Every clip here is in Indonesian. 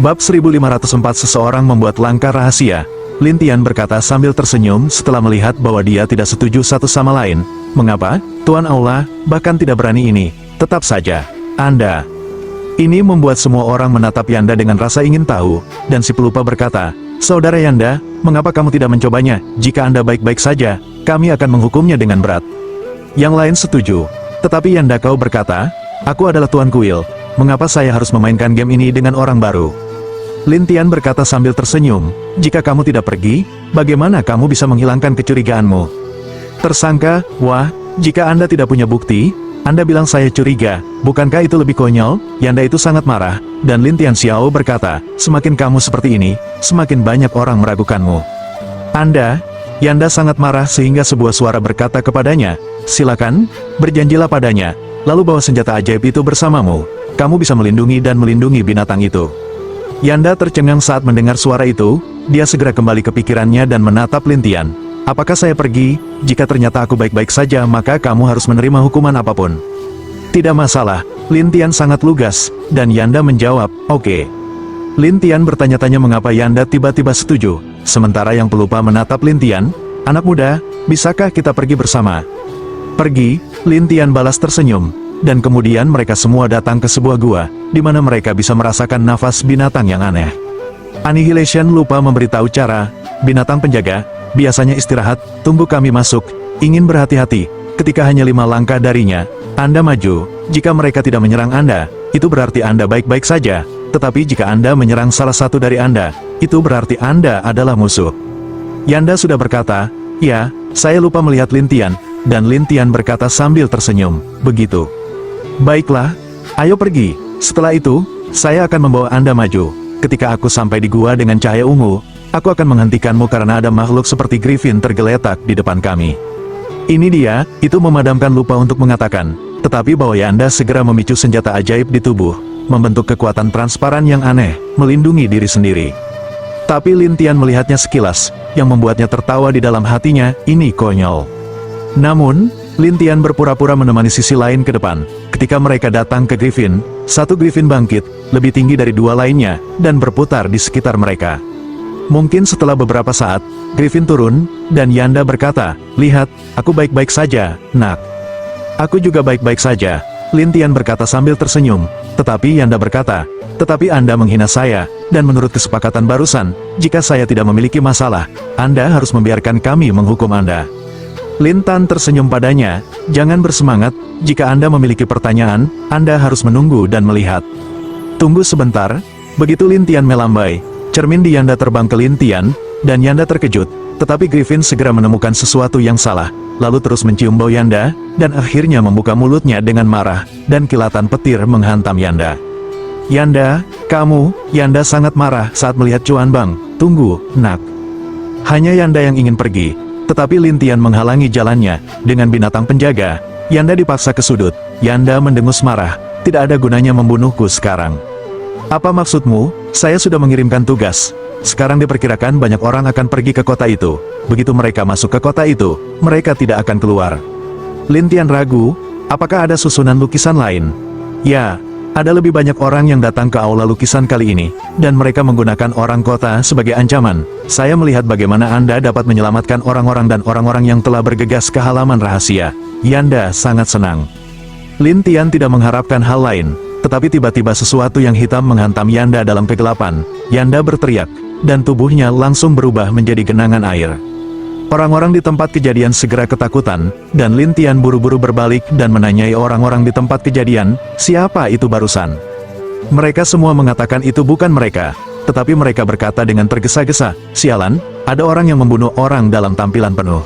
Bab 1504 Seseorang membuat langkah rahasia. Lin Tian berkata sambil tersenyum setelah melihat bahwa dia tidak setuju satu sama lain. Mengapa, Tuan Aula, bahkan tidak berani ini? Tetap saja, Anda. Ini membuat semua orang menatap Yanda dengan rasa ingin tahu, dan si pelupa berkata, Saudara Yanda, mengapa kamu tidak mencobanya? Jika Anda baik-baik saja, kami akan menghukumnya dengan berat. Yang lain setuju. Tetapi Yanda kau berkata, aku adalah Tuan Kuil. Mengapa saya harus memainkan game ini dengan orang baru? Lin Tian berkata sambil tersenyum, jika kamu tidak pergi, bagaimana kamu bisa menghilangkan kecurigaanmu? Tersangka, wah, jika Anda tidak punya bukti, Anda bilang saya curiga, bukankah itu lebih konyol? Yanda itu sangat marah, dan Lin Tian Xiao berkata, semakin kamu seperti ini, semakin banyak orang meragukanmu. Anda, Yanda sangat marah sehingga sebuah suara berkata kepadanya, silakan, berjanjilah padanya, lalu bawa senjata ajaib itu bersamamu. Kamu bisa melindungi dan melindungi binatang itu. Yanda tercengang saat mendengar suara itu, dia segera kembali ke pikirannya dan menatap Lin Tian. Apakah saya pergi? Jika ternyata aku baik-baik saja maka kamu harus menerima hukuman apapun. Tidak masalah, Lin Tian sangat lugas, dan Yanda menjawab, oke. Lin Tian bertanya-tanya mengapa Yanda tiba-tiba setuju, sementara yang pelupa menatap Lin Tian, anak muda, bisakah kita pergi bersama? Pergi, Lin Tian balas tersenyum. Dan kemudian mereka semua datang ke sebuah gua, di mana mereka bisa merasakan nafas binatang yang aneh. Annihilation lupa memberitahu cara, binatang penjaga, biasanya istirahat, tunggu kami masuk, ingin berhati-hati, ketika hanya 5 langkah darinya, Anda maju, jika mereka tidak menyerang Anda, itu berarti Anda baik-baik saja, tetapi jika Anda menyerang salah satu dari Anda, itu berarti Anda adalah musuh. Yanda sudah berkata, ya, saya lupa melihat Lin Tian, dan Lin Tian berkata sambil tersenyum, begitu. Baiklah, ayo pergi. Setelah itu, saya akan membawa Anda maju. Ketika aku sampai di gua dengan cahaya ungu, aku akan menghentikanmu karena ada makhluk seperti Griffin tergeletak di depan kami. Ini dia, itu memadamkan lupa untuk mengatakan. Tetapi bahwa Yanda segera memicu senjata ajaib di tubuh, membentuk kekuatan transparan yang aneh, melindungi diri sendiri. Tapi Lin Tian melihatnya sekilas, yang membuatnya tertawa di dalam hatinya, ini konyol. Namun, Lin Tian berpura-pura menemani sisi lain ke depan. Ketika mereka datang ke Griffin, satu Griffin bangkit, lebih tinggi dari 2 lainnya, dan berputar di sekitar mereka. Mungkin setelah beberapa saat, Griffin turun, dan Yanda berkata, lihat, aku baik-baik saja, nak. Aku juga baik-baik saja, Lin Tian berkata sambil tersenyum, tetapi Yanda berkata, tetapi Anda menghina saya, dan menurut kesepakatan barusan, jika saya tidak memiliki masalah, Anda harus membiarkan kami menghukum Anda. Lin Tan tersenyum padanya, jangan bersemangat, jika Anda memiliki pertanyaan, Anda harus menunggu dan melihat. Tunggu sebentar, begitu Lin Tian melambai, cermin di Yanda terbang ke Lin Tian, dan Yanda terkejut, tetapi Griffin segera menemukan sesuatu yang salah, lalu terus mencium bau Yanda, dan akhirnya membuka mulutnya dengan marah, dan kilatan petir menghantam Yanda. Yanda, kamu, Yanda sangat marah saat melihat Chuan Bang, tunggu, nak. Hanya Yanda yang ingin pergi. Tetapi Lin Tian menghalangi jalannya, dengan binatang penjaga, Yanda dipaksa ke sudut, Yanda mendengus marah, tidak ada gunanya membunuhku sekarang. Apa maksudmu? Saya sudah mengirimkan tugas. Sekarang diperkirakan banyak orang akan pergi ke kota itu. Begitu mereka masuk ke kota itu, mereka tidak akan keluar. Lin Tian ragu, apakah ada susunan lukisan lain? Ya, ada lebih banyak orang yang datang ke aula lukisan kali ini, dan mereka menggunakan orang kota sebagai ancaman. Saya melihat bagaimana Anda dapat menyelamatkan orang-orang dan orang-orang yang telah bergegas ke halaman rahasia. Yanda sangat senang. Lin Tian tidak mengharapkan hal lain, tetapi tiba-tiba sesuatu yang hitam menghantam Yanda dalam kegelapan. Yanda berteriak, dan tubuhnya langsung berubah menjadi genangan air. Orang-orang di tempat kejadian segera ketakutan, dan Lin Tian buru-buru berbalik dan menanyai orang-orang di tempat kejadian, siapa itu barusan? Mereka semua mengatakan itu bukan mereka, tetapi mereka berkata dengan tergesa-gesa, sialan, ada orang yang membunuh orang dalam tampilan penuh.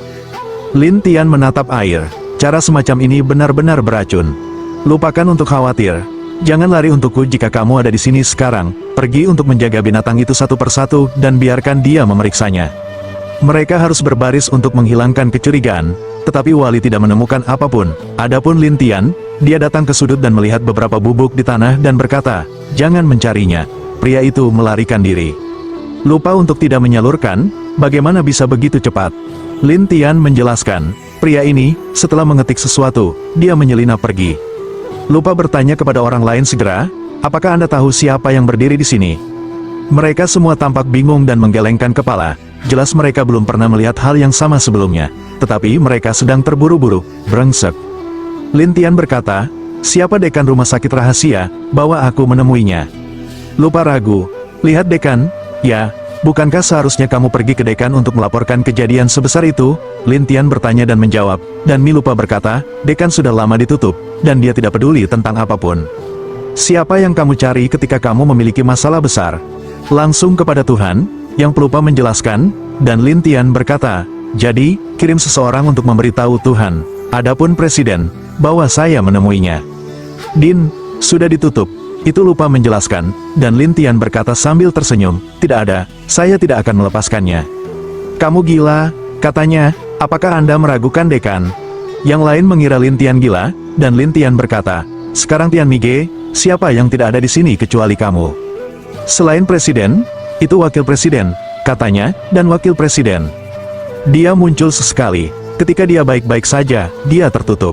Lin Tian menatap air, cara semacam ini benar-benar beracun. Lupakan untuk khawatir, jangan lari untukku jika kamu ada di sini sekarang, pergi untuk menjaga binatang itu satu persatu dan biarkan dia memeriksanya. Mereka harus berbaris untuk menghilangkan kecurigaan, tetapi Wali tidak menemukan apapun. Adapun Lin Tian, dia datang ke sudut dan melihat beberapa bubuk di tanah dan berkata, jangan mencarinya. Pria itu melarikan diri. Lupa untuk tidak menyalurkan, bagaimana bisa begitu cepat? Lin Tian menjelaskan, pria ini, setelah mengetik sesuatu, dia menyelinap pergi. Lupa bertanya kepada orang lain segera, apakah Anda tahu siapa yang berdiri di sini? Mereka semua tampak bingung dan menggelengkan kepala. Jelas mereka belum pernah melihat hal yang sama sebelumnya. Tetapi mereka sedang terburu-buru, brengsek. Lin Tian berkata, siapa dekan rumah sakit rahasia, bawa aku menemuinya. Lupa ragu, lihat dekan, ya, bukankah seharusnya kamu pergi ke dekan untuk melaporkan kejadian sebesar itu? Lin Tian bertanya dan menjawab, dan Mi lupa berkata, dekan sudah lama ditutup, dan dia tidak peduli tentang apapun. Siapa yang kamu cari ketika kamu memiliki masalah besar? Langsung kepada Tuhan, yang pelupa menjelaskan, dan Lin Tian berkata, jadi, kirim seseorang untuk memberitahu Tuhan. Adapun presiden, bawa saya menemuinya. Din, sudah ditutup. Itu lupa menjelaskan, dan Lin Tian berkata sambil tersenyum, tidak ada, saya tidak akan melepaskannya. Kamu gila, katanya, apakah Anda meragukan dekan? Yang lain mengira Lin Tian gila, dan Lin Tian berkata, sekarang Tian Mige, siapa yang tidak ada di sini kecuali kamu? Selain presiden, itu wakil presiden, katanya, dan wakil presiden. Dia muncul sesekali, ketika dia baik-baik saja, dia tertutup.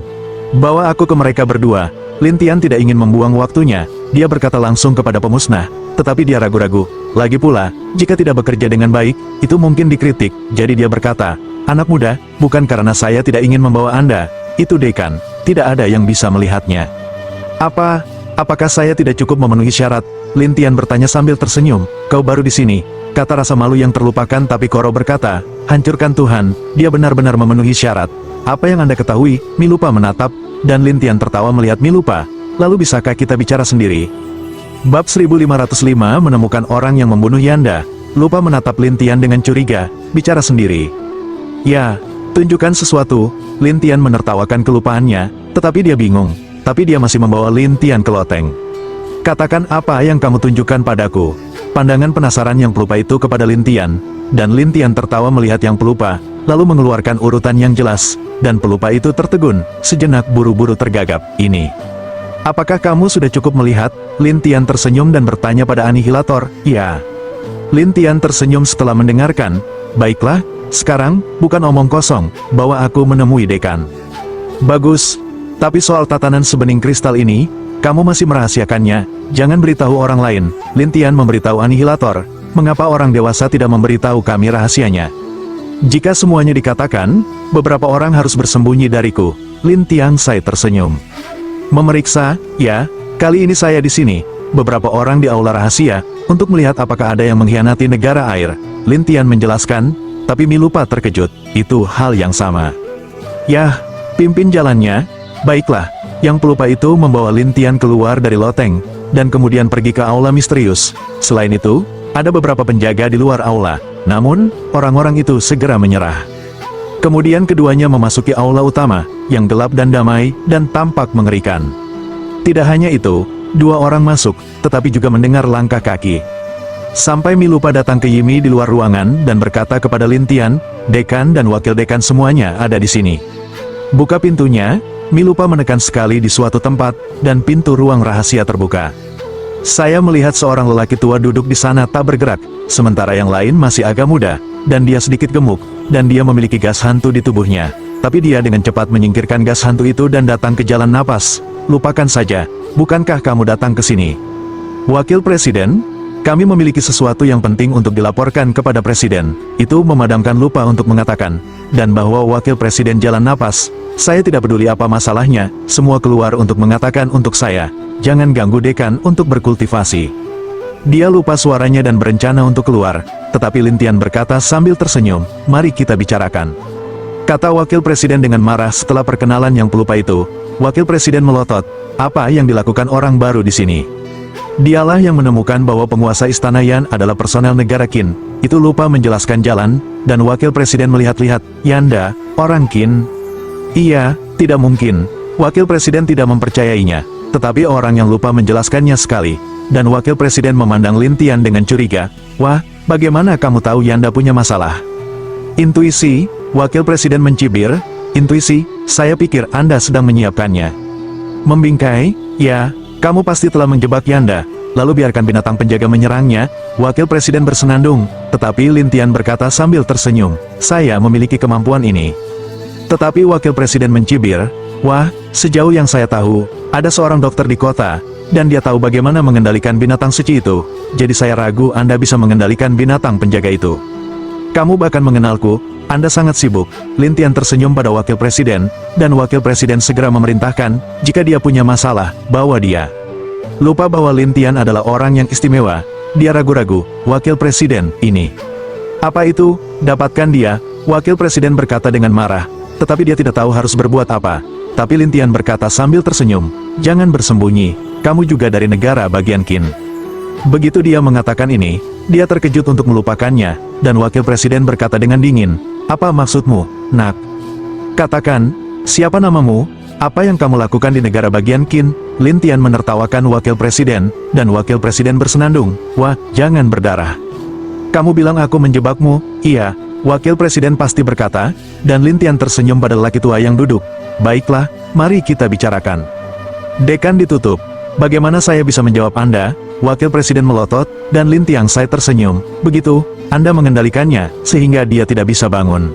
Bawa aku ke mereka berdua. Lin Tian tidak ingin membuang waktunya, dia berkata langsung kepada pemusnah, tetapi dia ragu-ragu. Lagi pula, jika tidak bekerja dengan baik, itu mungkin dikritik, jadi dia berkata, anak muda, bukan karena saya tidak ingin membawa Anda, itu dekan, tidak ada yang bisa melihatnya. Apakah saya tidak cukup memenuhi syarat? Lin Tian bertanya sambil tersenyum, kau baru di sini, kata rasa malu yang terlupakan tapi Koro berkata, hancurkan Tuhan, dia benar-benar memenuhi syarat. Apa yang Anda ketahui? Mi lupa menatap, dan Lin Tian tertawa melihat Mi lupa, lalu bisakah kita bicara sendiri? Bab 1505 menemukan orang yang membunuh Yanda. Lupa menatap Lin Tian dengan curiga, bicara sendiri. Ya, tunjukkan sesuatu. Lin Tian menertawakan kelupaannya, tetapi dia bingung. Tapi dia masih membawa Lin Tian ke loteng. Katakan apa yang kamu tunjukkan padaku. Pandangan penasaran yang pelupa itu kepada Lin Tian, dan Lin Tian tertawa melihat yang pelupa, lalu mengeluarkan urutan yang jelas, dan pelupa itu tertegun, sejenak buru-buru tergagap, ini. Apakah kamu sudah cukup melihat? Lin Tian tersenyum dan bertanya pada anihilator, ya. Lin Tian tersenyum setelah mendengarkan, baiklah, sekarang, bukan omong kosong, bawa aku menemui dekan. Bagus, tapi soal tatanan sebening kristal ini, kamu masih merahasiakannya, jangan beritahu orang lain. Lin Tian memberitahu anihilator, mengapa orang dewasa tidak memberitahu kami rahasianya? Jika semuanya dikatakan, beberapa orang harus bersembunyi dariku. Lin Tian Sai tersenyum. Memeriksa, ya, kali ini saya di sini, beberapa orang di aula rahasia, untuk melihat apakah ada yang mengkhianati negara air. Lin Tian menjelaskan, tapi Mi lupa terkejut, itu hal yang sama. Yah, pimpin jalannya, baiklah. Yang pelupa itu membawa Lin Tian keluar dari loteng, dan kemudian pergi ke aula misterius. Selain itu, ada beberapa penjaga di luar aula, namun, orang-orang itu segera menyerah. Kemudian keduanya memasuki aula utama, yang gelap dan damai, dan tampak mengerikan. Tidak hanya itu, dua orang masuk, tetapi juga mendengar langkah kaki. Sampai Mi lupa datang ke Yimi di luar ruangan, dan berkata kepada Lin Tian, dekan dan wakil dekan semuanya ada di sini. Buka pintunya. Mi lupa menekan sekali di suatu tempat, dan pintu ruang rahasia terbuka. Saya melihat seorang lelaki tua duduk di sana tak bergerak, sementara yang lain masih agak muda, dan dia sedikit gemuk, dan dia memiliki gas hantu di tubuhnya. Tapi dia dengan cepat menyingkirkan gas hantu itu dan datang ke jalan napas. Lupakan saja, bukankah kamu datang ke sini? Wakil Presiden, kami memiliki sesuatu yang penting untuk dilaporkan kepada Presiden. Itu memadamkan lupa untuk mengatakan, dan bahwa Wakil Presiden jalan napas. Saya tidak peduli apa masalahnya, semua keluar untuk mengatakan untuk saya, jangan ganggu dekan untuk berkultivasi. Dia lupa suaranya dan berencana untuk keluar, tetapi Lin Tian berkata sambil tersenyum, mari kita bicarakan. Kata Wakil Presiden dengan marah setelah perkenalan yang pelupa itu. Wakil Presiden melotot, apa yang dilakukan orang baru di sini? Dialah yang menemukan bahwa penguasa Istana Yan adalah personel negara Qin. Itu lupa menjelaskan jalan, dan Wakil Presiden melihat-lihat, Yanda, orang Qin? Iya, tidak mungkin. Wakil Presiden tidak mempercayainya, tetapi orang yang lupa menjelaskannya sekali, dan Wakil Presiden memandang Lin Tian dengan curiga, wah, bagaimana kamu tahu Yanda punya masalah? Intuisi, Wakil Presiden mencibir, intuisi, saya pikir Anda sedang menyiapkannya. Membingkai, ya, kamu pasti telah menjebak Yanda, lalu biarkan binatang penjaga menyerangnya. Wakil Presiden bersenandung, tetapi Lin Tian berkata sambil tersenyum, saya memiliki kemampuan ini. Tetapi Wakil Presiden mencibir, wah, sejauh yang saya tahu, ada seorang dokter di kota, dan dia tahu bagaimana mengendalikan binatang suci itu. Jadi saya ragu Anda bisa mengendalikan binatang penjaga itu. Kamu bahkan mengenalku, Anda sangat sibuk. Lin Tian tersenyum pada wakil presiden, dan wakil presiden segera memerintahkan, jika dia punya masalah, bawa dia. Lupa bahwa Lin Tian adalah orang yang istimewa. Dia ragu-ragu, wakil presiden, ini. Apa itu? Dapatkan dia, wakil presiden berkata dengan marah, tetapi dia tidak tahu harus berbuat apa. Tapi Lin Tian berkata sambil tersenyum, jangan bersembunyi, kamu juga dari negara bagian Qin. Begitu dia mengatakan ini, dia terkejut untuk melupakannya, dan wakil presiden berkata dengan dingin, apa maksudmu, nak? Katakan, siapa namamu? Apa yang kamu lakukan di negara bagian Qin? Lin Tian menertawakan wakil presiden, dan wakil presiden bersenandung, wah, jangan berdarah. Kamu bilang aku menjebakmu? Iya, wakil presiden pasti berkata, dan Lin Tian tersenyum pada lelaki tua yang duduk. Baiklah, mari kita bicarakan. Dekan ditutup. Bagaimana saya bisa menjawab Anda? Wakil presiden melotot, dan Lin Tian Sai tersenyum. Begitu, Anda mengendalikannya, sehingga dia tidak bisa bangun.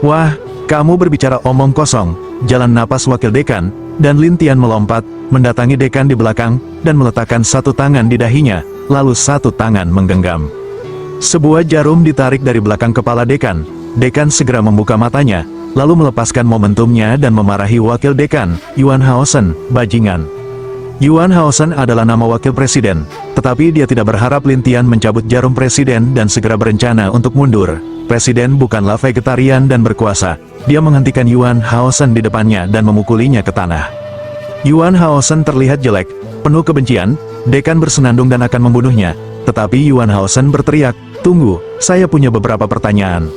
Wah, kamu berbicara omong kosong. Jalan napas wakil dekan, dan Lin Tian melompat, mendatangi dekan di belakang, dan meletakkan satu tangan di dahinya, lalu satu tangan menggenggam. Sebuah jarum ditarik dari belakang kepala dekan. Dekan segera membuka matanya, lalu melepaskan momentumnya dan memarahi wakil dekan, Yuan Haosen, bajingan. Yuan Haosen adalah nama wakil presiden, tetapi dia tidak berharap Lin Tian mencabut jarum presiden dan segera berencana untuk mundur. Presiden bukanlah vegetarian dan berkuasa. Dia menghentikan Yuan Haosen di depannya dan memukulinya ke tanah. Yuan Haosen terlihat jelek, penuh kebencian, dekan bersenandung dan akan membunuhnya. Tetapi Yuan Haosen berteriak, tunggu, saya punya beberapa pertanyaan.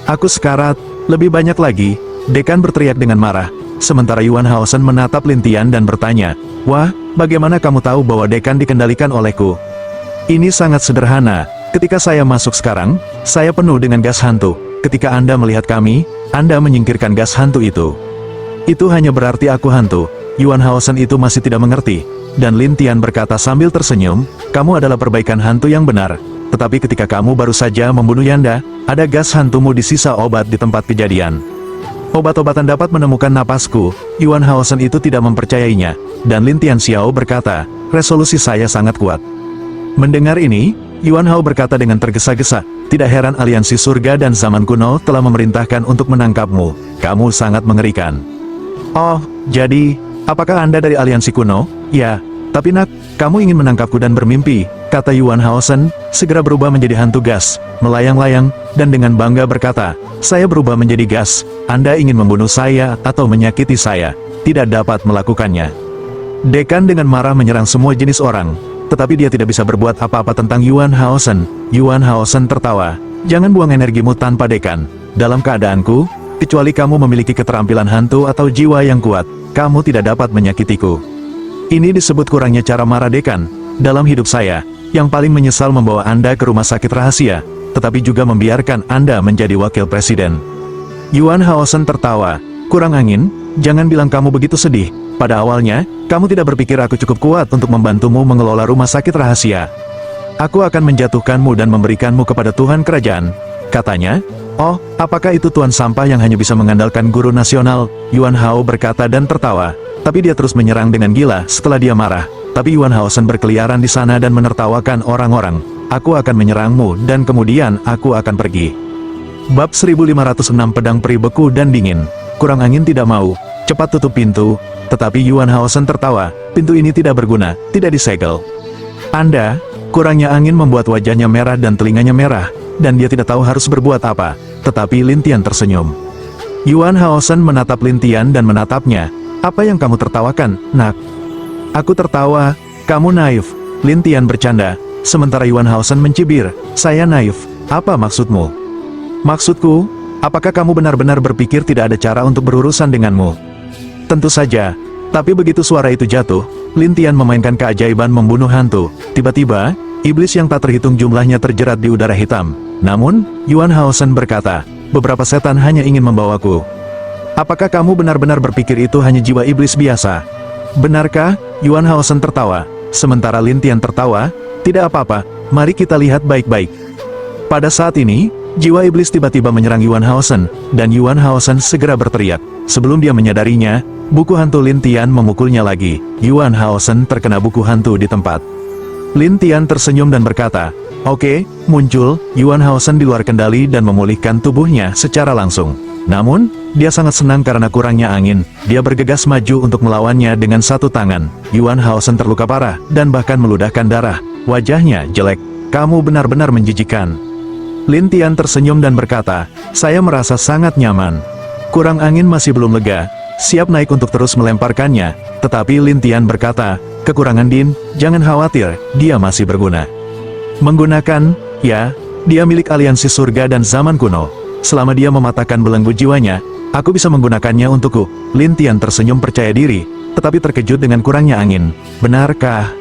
Aku sekarat, lebih banyak lagi, dekan berteriak dengan marah. Sementara Yuan Haosen menatap Lin Tian dan bertanya, wah, bagaimana kamu tahu bahwa dekan dikendalikan olehku? Ini sangat sederhana, ketika saya masuk sekarang, saya penuh dengan gas hantu. Ketika Anda melihat kami, Anda menyingkirkan gas hantu itu. Itu hanya berarti aku hantu. Yuan Haosen itu masih tidak mengerti. Dan Lin Tian berkata sambil tersenyum, kamu adalah perbaikan hantu yang benar. Tetapi ketika kamu baru saja membunuh Yanda, ada gas hantumu di sisa obat di tempat kejadian. Obat-obatan dapat menemukan napasku. Yuan Haosen itu tidak mempercayainya. Dan Lin Tian Xiao berkata, resolusi saya sangat kuat. Mendengar ini, Yuan Hao berkata dengan tergesa-gesa, tidak heran aliansi surga dan zaman kuno telah memerintahkan untuk menangkapmu. Kamu sangat mengerikan. Oh, jadi, apakah Anda dari aliansi kuno? Ya, tapi nak, kamu ingin menangkapku dan bermimpi, kata Yuan Haosen, segera berubah menjadi hantu gas, melayang-layang, dan dengan bangga berkata, saya berubah menjadi gas, Anda ingin membunuh saya atau menyakiti saya, tidak dapat melakukannya. Dekan dengan marah menyerang semua jenis orang, tetapi dia tidak bisa berbuat apa-apa tentang Yuan Haosen. Yuan Haosen tertawa, jangan buang energimu tanpa dekan. Dalam keadaanku, kecuali kamu memiliki keterampilan hantu atau jiwa yang kuat, kamu tidak dapat menyakitiku. Ini disebut kurangnya cara marah dekan. Dalam hidup saya, yang paling menyesal membawa Anda ke rumah sakit rahasia, tetapi juga membiarkan Anda menjadi wakil presiden. Yuan Haosen tertawa, kurang angin, jangan bilang kamu begitu sedih. Pada awalnya, kamu tidak berpikir aku cukup kuat untuk membantumu mengelola rumah sakit rahasia. Aku akan menjatuhkanmu dan memberikanmu kepada Tuhan Kerajaan. Katanya, oh, apakah itu Tuan Sampah yang hanya bisa mengandalkan guru nasional? Yuan Hao berkata dan tertawa. Tapi dia terus menyerang dengan gila setelah dia marah. Tapi Yuan Haosen berkeliaran di sana dan menertawakan orang-orang. Aku akan menyerangmu dan kemudian aku akan pergi. Bab 1506 Pedang Peri Beku dan Dingin. Kurang angin tidak mau. Cepat tutup pintu. Tetapi Yuan Haosen tertawa. Pintu ini tidak berguna, tidak disegel. Anda, kurangnya angin membuat wajahnya merah dan telinganya merah. Dan dia tidak tahu harus berbuat apa. Tetapi Lin Tian tersenyum. Yuan Haosen menatap Lin Tian dan menatapnya. Apa yang kamu tertawakan, nak? Aku tertawa, kamu naif. Lin Tian bercanda, sementara Yuan Haosen mencibir, saya naif. Apa maksudmu? Maksudku, apakah kamu benar-benar berpikir tidak ada cara untuk berurusan denganmu? Tentu saja, tapi begitu suara itu jatuh, Lin Tian memainkan keajaiban membunuh hantu. Tiba-tiba, iblis yang tak terhitung jumlahnya terjerat di udara hitam. Namun, Yuan Haosen berkata, beberapa setan hanya ingin membawaku. Apakah kamu benar-benar berpikir itu hanya jiwa iblis biasa? Benarkah? Yuan Haosen tertawa. Sementara Lin Tian tertawa, tidak apa-apa, mari kita lihat baik-baik. Pada saat ini, Jiwa iblis tiba-tiba menyerang Yuan Haosen, dan Yuan Haosen segera berteriak. Sebelum dia menyadarinya, buku hantu Lin Tian memukulnya lagi. Yuan Haosen terkena buku hantu di tempat. Lin Tian tersenyum dan berkata, "Oke, muncul." Yuan Haosen di luar kendali dan memulihkan tubuhnya secara langsung. Namun, dia sangat senang karena kurangnya angin. Dia bergegas maju untuk melawannya dengan satu tangan. Yuan Haosen terluka parah, dan bahkan meludahkan darah. Wajahnya jelek. "Kamu benar-benar menjijikan." Lin Tian tersenyum dan berkata, "Saya merasa sangat nyaman." Kurang angin masih belum lega, siap naik untuk terus melemparkannya. Tetapi Lin Tian berkata, "Kekurangan Din, jangan khawatir, dia masih berguna." Menggunakan, ya, dia milik aliansi surga dan zaman kuno. Selama dia mematahkan belenggu jiwanya, aku bisa menggunakannya untukku. Lin Tian tersenyum percaya diri, tetapi terkejut dengan kurangnya angin. Benarkah?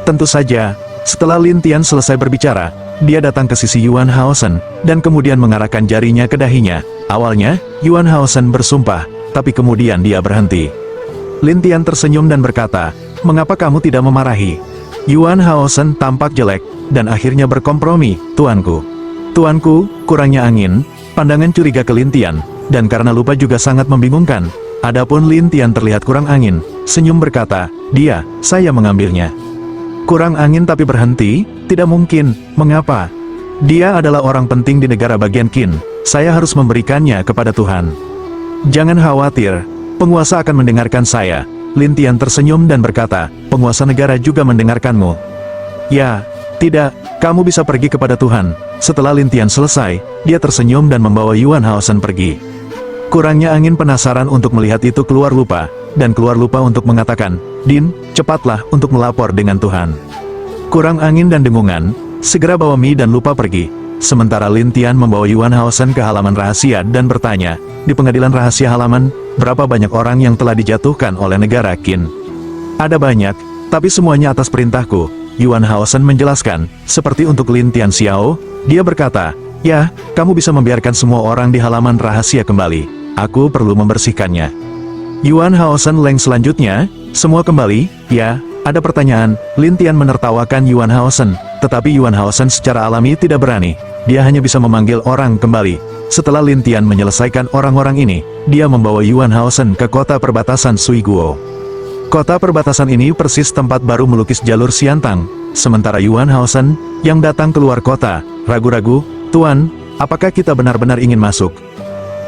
Tentu saja. Setelah Lin Tian selesai berbicara, dia datang ke sisi Yuan Haosen, dan kemudian mengarahkan jarinya ke dahinya. Awalnya, Yuan Haosen bersumpah, tapi kemudian dia berhenti. Lin Tian tersenyum dan berkata, "Mengapa kamu tidak memarahi?" Yuan Haosen tampak jelek, dan akhirnya berkompromi, "Tuanku. Tuanku, kurangnya angin." Pandangan curiga ke Lin Tian, dan karena lupa juga sangat membingungkan. Adapun Lin Tian terlihat kurang angin, senyum berkata, saya mengambilnya." Kurang angin tapi berhenti? Tidak mungkin. Mengapa? Dia adalah orang penting di negara bagian Qin. Saya harus memberikannya kepada Tuhan. Jangan khawatir, penguasa akan mendengarkan saya. Lin Tian tersenyum dan berkata, "Penguasa negara juga mendengarkanmu." "Ya, tidak, kamu bisa pergi kepada Tuhan." Setelah Lin Tian selesai, dia tersenyum dan membawa Yuan Haosen pergi. Kurangnya angin penasaran untuk melihat itu keluar lupa, dan keluar lupa untuk mengatakan, "Din, cepatlah untuk melapor dengan Tuhan." Kurang angin dan dengungan, segera bawa Mi dan lupa pergi. Sementara Lin Tian membawa Yuan Haosen ke halaman rahasia dan bertanya, "Di pengadilan rahasia halaman, berapa banyak orang yang telah dijatuhkan oleh negara Qin?" "Ada banyak, tapi semuanya atas perintahku." Yuan Haosen menjelaskan, seperti untuk Lin Tian Xiao, dia berkata, "Ya, kamu bisa membiarkan semua orang di halaman rahasia kembali. Aku perlu membersihkannya." Yuan Haosen Leng selanjutnya, "Semua kembali, ya?" Ada pertanyaan. Lin Tian menertawakan Yuan Haosen, tetapi Yuan Haosen secara alami tidak berani. Dia hanya bisa memanggil orang kembali. Setelah Lin Tian menyelesaikan orang-orang ini, dia membawa Yuan Haosen ke kota perbatasan Suiguo. Kota perbatasan ini persis tempat baru melukis jalur Siantang. Sementara Yuan Haosen, yang datang keluar kota, ragu-ragu, "Tuan, apakah kita benar-benar ingin masuk?"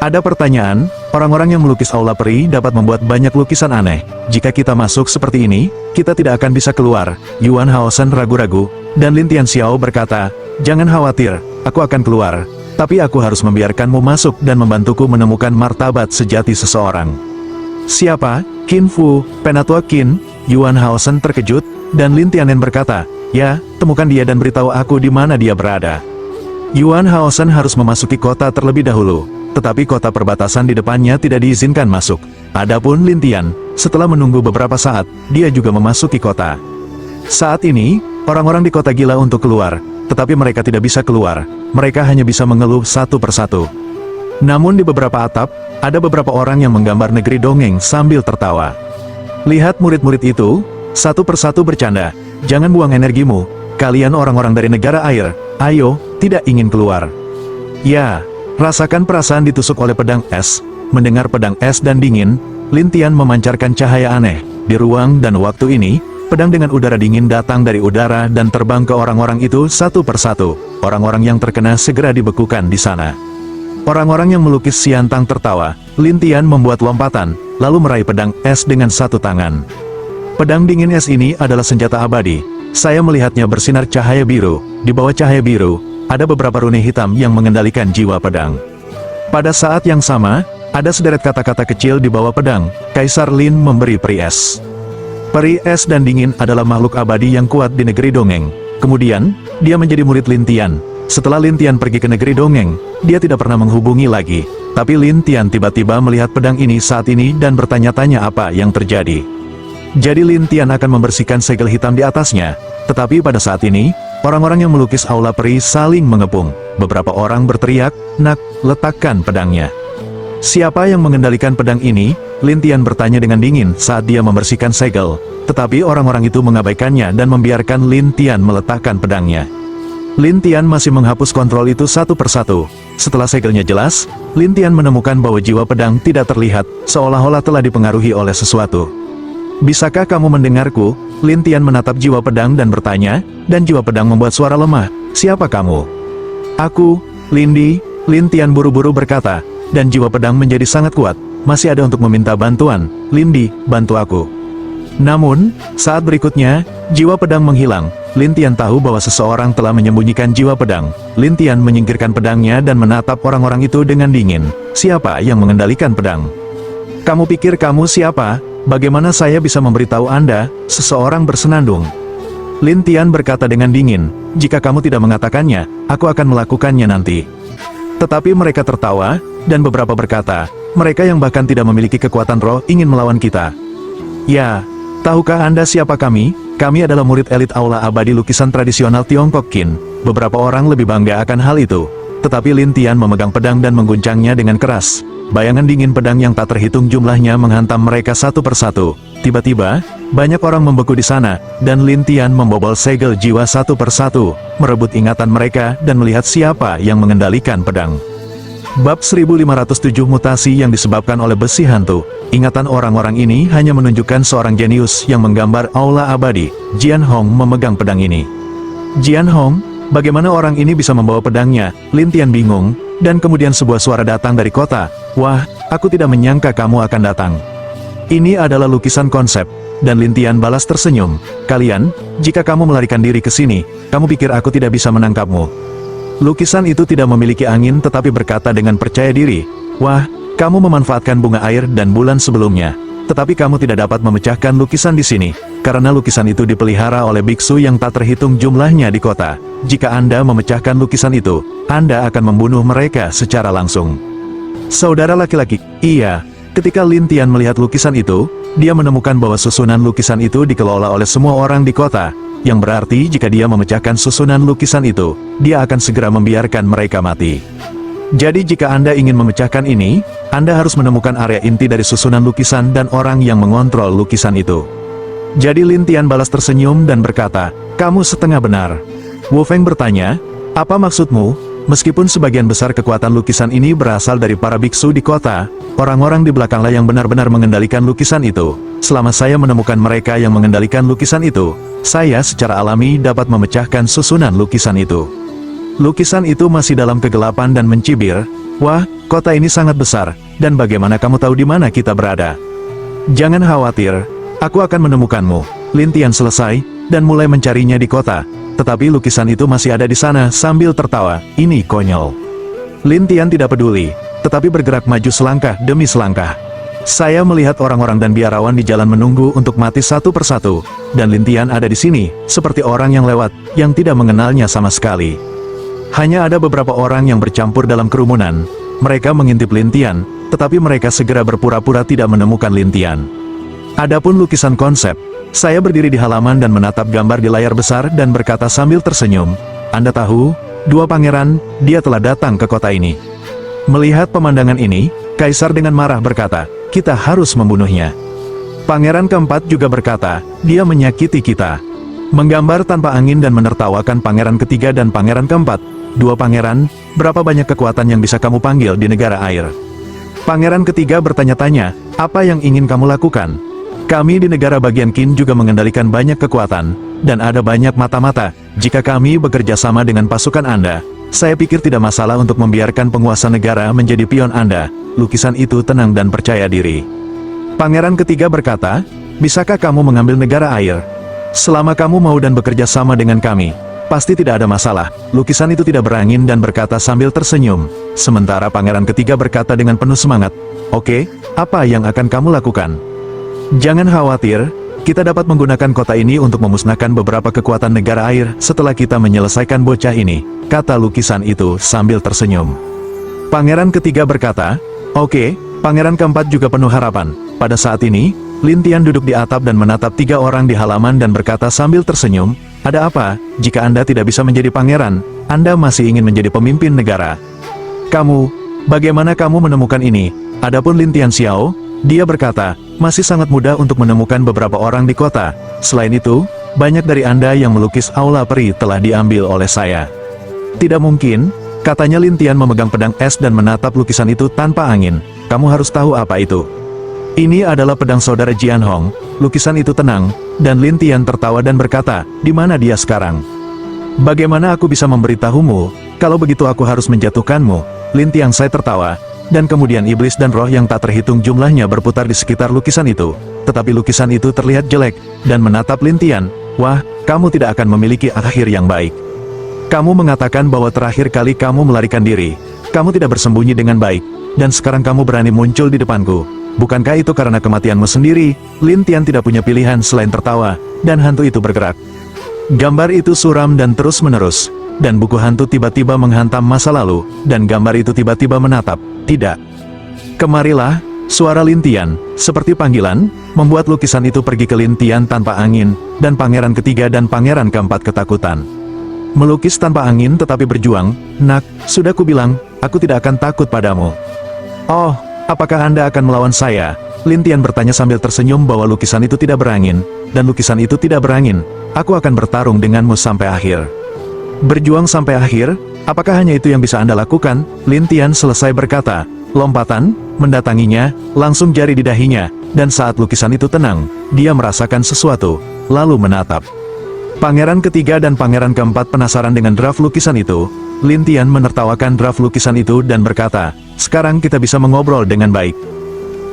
Ada pertanyaan. Orang-orang yang melukis aula peri dapat membuat banyak lukisan aneh. Jika kita masuk seperti ini, kita tidak akan bisa keluar. Yuan Haosen ragu-ragu, dan Lin Tian Xiao berkata, "Jangan khawatir, aku akan keluar. Tapi aku harus membiarkanmu masuk dan membantuku menemukan martabat sejati seseorang." "Siapa?" "Qin Fu, penatua Qin." Yuan Haosen terkejut, dan Lin Tianen berkata, "Ya, temukan dia dan beritahu aku di mana dia berada." Yuan Haosen harus memasuki kota terlebih dahulu, tetapi kota perbatasan di depannya tidak diizinkan masuk. Adapun Lin Tian, setelah menunggu beberapa saat, dia juga memasuki kota. Saat ini, orang-orang di kota gila untuk keluar, tetapi mereka tidak bisa keluar. Mereka hanya bisa mengeluh satu persatu. Namun di beberapa atap, ada beberapa orang yang menggambar negeri dongeng sambil tertawa. Lihat murid-murid itu, satu persatu bercanda, "Jangan buang energimu, kalian orang-orang dari negara air, ayo, tidak ingin keluar." Ya, rasakan perasaan ditusuk oleh pedang es. Mendengar pedang es dan dingin, Lin Tian memancarkan cahaya aneh. Di ruang dan waktu ini, pedang dengan udara dingin datang dari udara dan terbang ke orang-orang itu satu persatu. Orang-orang yang terkena segera dibekukan di sana. Orang-orang yang melukis Siantang tertawa. Lin Tian membuat lompatan, lalu meraih pedang es dengan satu tangan. Pedang dingin es ini adalah senjata abadi. Saya melihatnya bersinar cahaya biru. Di bawah cahaya biru, ada beberapa rune hitam yang mengendalikan jiwa pedang. Pada saat yang sama, ada sederet kata-kata kecil di bawah pedang. Kaisar Lin memberi peri es. Peri es dan dingin adalah makhluk abadi yang kuat di negeri dongeng. Kemudian, dia menjadi murid Lin Tian. Setelah Lin Tian pergi ke negeri dongeng, dia tidak pernah menghubungi lagi. Tapi Lin Tian tiba-tiba melihat pedang ini saat ini dan bertanya-tanya apa yang terjadi. Jadi Lin Tian akan membersihkan segel hitam di atasnya. Tetapi pada saat ini, orang-orang yang melukis aula peri saling mengepung. Beberapa orang berteriak, "Nak, letakkan pedangnya." Siapa yang mengendalikan pedang ini? Lin Tian bertanya dengan dingin saat dia membersihkan segel. Tetapi orang-orang itu mengabaikannya dan membiarkan Lin Tian meletakkan pedangnya. Lin Tian masih menghapus kontrol itu satu persatu. Setelah segelnya jelas, Lin Tian menemukan bahwa jiwa pedang tidak terlihat, seolah-olah telah dipengaruhi oleh sesuatu. Bisakah kamu mendengarku? Lin Tian menatap jiwa pedang dan bertanya, dan jiwa pedang membuat suara lemah. Siapa kamu? Aku, Lindi. Lin Tian buru-buru berkata, dan jiwa pedang menjadi sangat kuat. Masih ada untuk meminta bantuan. Lindi, bantu aku. Namun, saat berikutnya, jiwa pedang menghilang. Lin Tian tahu bahwa seseorang telah menyembunyikan jiwa pedang. Lin Tian menyingkirkan pedangnya dan menatap orang-orang itu dengan dingin. Siapa yang mengendalikan pedang? Kamu pikir kamu siapa? Bagaimana saya bisa memberitahu Anda? Seseorang bersenandung. Lin Tian berkata dengan dingin, jika kamu tidak mengatakannya, aku akan melakukannya nanti. Tetapi mereka tertawa, dan beberapa berkata, mereka yang bahkan tidak memiliki kekuatan roh ingin melawan kita. Ya, tahukah Anda siapa kami? Kami adalah murid elit Aula Abadi lukisan tradisional Tiongkok Qin. Beberapa orang lebih bangga akan hal itu. Tetapi Lin Tian memegang pedang dan mengguncangnya dengan keras. Bayangan dingin pedang yang tak terhitung jumlahnya menghantam mereka satu persatu. Tiba-tiba, banyak orang membeku di sana, dan Lin Tian membobol segel jiwa satu persatu, merebut ingatan mereka dan melihat siapa yang mengendalikan pedang. Bab 1507 Mutasi yang disebabkan oleh besi hantu. Ingatan orang-orang ini hanya menunjukkan seorang jenius yang menggambar Aula Abadi. Jian Hong memegang pedang ini. Jian Hong, bagaimana orang ini bisa membawa pedangnya? Lin Tian bingung, dan kemudian sebuah suara datang dari kota. Wah, aku tidak menyangka kamu akan datang. Ini adalah lukisan konsep, dan Lin Tian balas tersenyum. Kalian, jika kamu melarikan diri ke sini, kamu pikir aku tidak bisa menangkapmu? Lukisan itu tidak memiliki angin tetapi berkata dengan percaya diri, wah, kamu memanfaatkan bunga air dan bulan sebelumnya. Tetapi kamu tidak dapat memecahkan lukisan di sini, karena lukisan itu dipelihara oleh biksu yang tak terhitung jumlahnya di kota. Jika Anda memecahkan lukisan itu, Anda akan membunuh mereka secara langsung. Saudara laki-laki, iya, ketika Lin Tian melihat lukisan itu, dia menemukan bahwa susunan lukisan itu dikelola oleh semua orang di kota. Yang berarti jika dia memecahkan susunan lukisan itu, dia akan segera membiarkan mereka mati. Jadi jika Anda ingin memecahkan ini, Anda harus menemukan area inti dari susunan lukisan dan orang yang mengontrol lukisan itu. Jadi Lin Tian balas tersenyum dan berkata, kamu setengah benar. Wu Feng bertanya, apa maksudmu? Meskipun sebagian besar kekuatan lukisan ini berasal dari para biksu di kota, orang-orang di belakanglah yang benar-benar mengendalikan lukisan itu. Selama saya menemukan mereka yang mengendalikan lukisan itu, saya secara alami dapat memecahkan susunan lukisan itu. Lukisan itu masih dalam kegelapan dan mencibir. Wah, kota ini sangat besar, dan bagaimana kamu tahu di mana kita berada? Jangan khawatir, aku akan menemukanmu. Lin Tian selesai, dan mulai mencarinya di kota. Tetapi lukisan itu masih ada di sana sambil tertawa. Ini konyol. Lin Tian tidak peduli, tetapi bergerak maju selangkah demi selangkah. Saya melihat orang-orang dan biarawan di jalan menunggu untuk mati satu persatu, dan Lin Tian ada di sini, seperti orang yang lewat, yang tidak mengenalnya sama sekali. Hanya ada beberapa orang yang bercampur dalam kerumunan. Mereka mengintip Lin Tian, tetapi mereka segera berpura-pura tidak menemukan Lin Tian. Adapun lukisan konsep, saya berdiri di halaman dan menatap gambar di layar besar dan berkata sambil tersenyum, Anda tahu, dua pangeran, dia telah datang ke kota ini. Melihat pemandangan ini, Kaisar dengan marah berkata, kita harus membunuhnya. Pangeran keempat juga berkata, dia menyakiti kita. Menggambar tanpa angin dan menertawakan pangeran ketiga dan pangeran keempat. Dua pangeran, berapa banyak kekuatan yang bisa kamu panggil di negara air? Pangeran ketiga bertanya-tanya, apa yang ingin kamu lakukan? Kami di negara bagian Qin juga mengendalikan banyak kekuatan, dan ada banyak mata-mata. Jika kami bekerja sama dengan pasukan Anda, saya pikir tidak masalah untuk membiarkan penguasa negara menjadi pion Anda. Lukisan itu tenang dan percaya diri. Pangeran ketiga berkata, bisakah kamu mengambil negara air? Selama kamu mau dan bekerja sama dengan kami, pasti tidak ada masalah. Lukisan itu tidak berangin dan berkata sambil tersenyum. Sementara pangeran ketiga berkata dengan penuh semangat, oke, apa yang akan kamu lakukan? Jangan khawatir, kita dapat menggunakan kota ini untuk memusnahkan beberapa kekuatan negara air setelah kita menyelesaikan bocah ini, kata lukisan itu sambil tersenyum. Pangeran ketiga berkata, oke, pangeran keempat juga penuh harapan. Pada saat ini, Lin Tian duduk di atap dan menatap tiga orang di halaman dan berkata sambil tersenyum, ada apa, jika Anda tidak bisa menjadi pangeran, Anda masih ingin menjadi pemimpin negara? Kamu, bagaimana kamu menemukan ini? Adapun Lin Tian Xiao, dia berkata, masih sangat mudah untuk menemukan beberapa orang di kota. Selain itu, banyak dari Anda yang melukis aula peri telah diambil oleh saya. Tidak mungkin, katanya Lin Tian memegang pedang es dan menatap lukisan itu tanpa angin. Kamu harus tahu apa itu. Ini adalah pedang saudara Jian Hong. Lukisan itu tenang, dan Lin Tian tertawa dan berkata, di mana dia sekarang? Bagaimana aku bisa memberitahumu, kalau begitu aku harus menjatuhkanmu? Lin Tian Sai tertawa, dan kemudian iblis dan roh yang tak terhitung jumlahnya berputar di sekitar lukisan itu. Tetapi lukisan itu terlihat jelek, dan menatap Lin Tian. Wah, kamu tidak akan memiliki akhir yang baik. Kamu mengatakan bahwa terakhir kali kamu melarikan diri, kamu tidak bersembunyi dengan baik, dan sekarang kamu berani muncul di depanku. Bukankah itu karena kematianmu sendiri? Lin Tian tidak punya pilihan selain tertawa, dan hantu itu bergerak. Gambar itu suram dan terus-menerus, dan buku hantu tiba-tiba menghantam masa lalu, dan gambar itu tiba-tiba menatap. Tidak. Kemarilah, suara Lin Tian, seperti panggilan, membuat lukisan itu pergi ke Lin Tian tanpa angin, dan pangeran ketiga dan pangeran keempat ketakutan. Melukis tanpa angin tetapi berjuang, nak, sudah kubilang, aku tidak akan takut padamu. Oh, apakah Anda akan melawan saya? Lin Tian bertanya sambil tersenyum bahwa lukisan itu tidak berangin, dan lukisan itu tidak berangin. Aku akan bertarung denganmu sampai akhir. Berjuang sampai akhir, apakah hanya itu yang bisa Anda lakukan? Lin Tian selesai berkata, lompatan, mendatanginya, langsung jari di dahinya, dan saat lukisan itu tenang, dia merasakan sesuatu, lalu menatap. Pangeran ketiga dan pangeran keempat penasaran dengan draft lukisan itu. Lin Tian menertawakan draft lukisan itu dan berkata, sekarang kita bisa mengobrol dengan baik.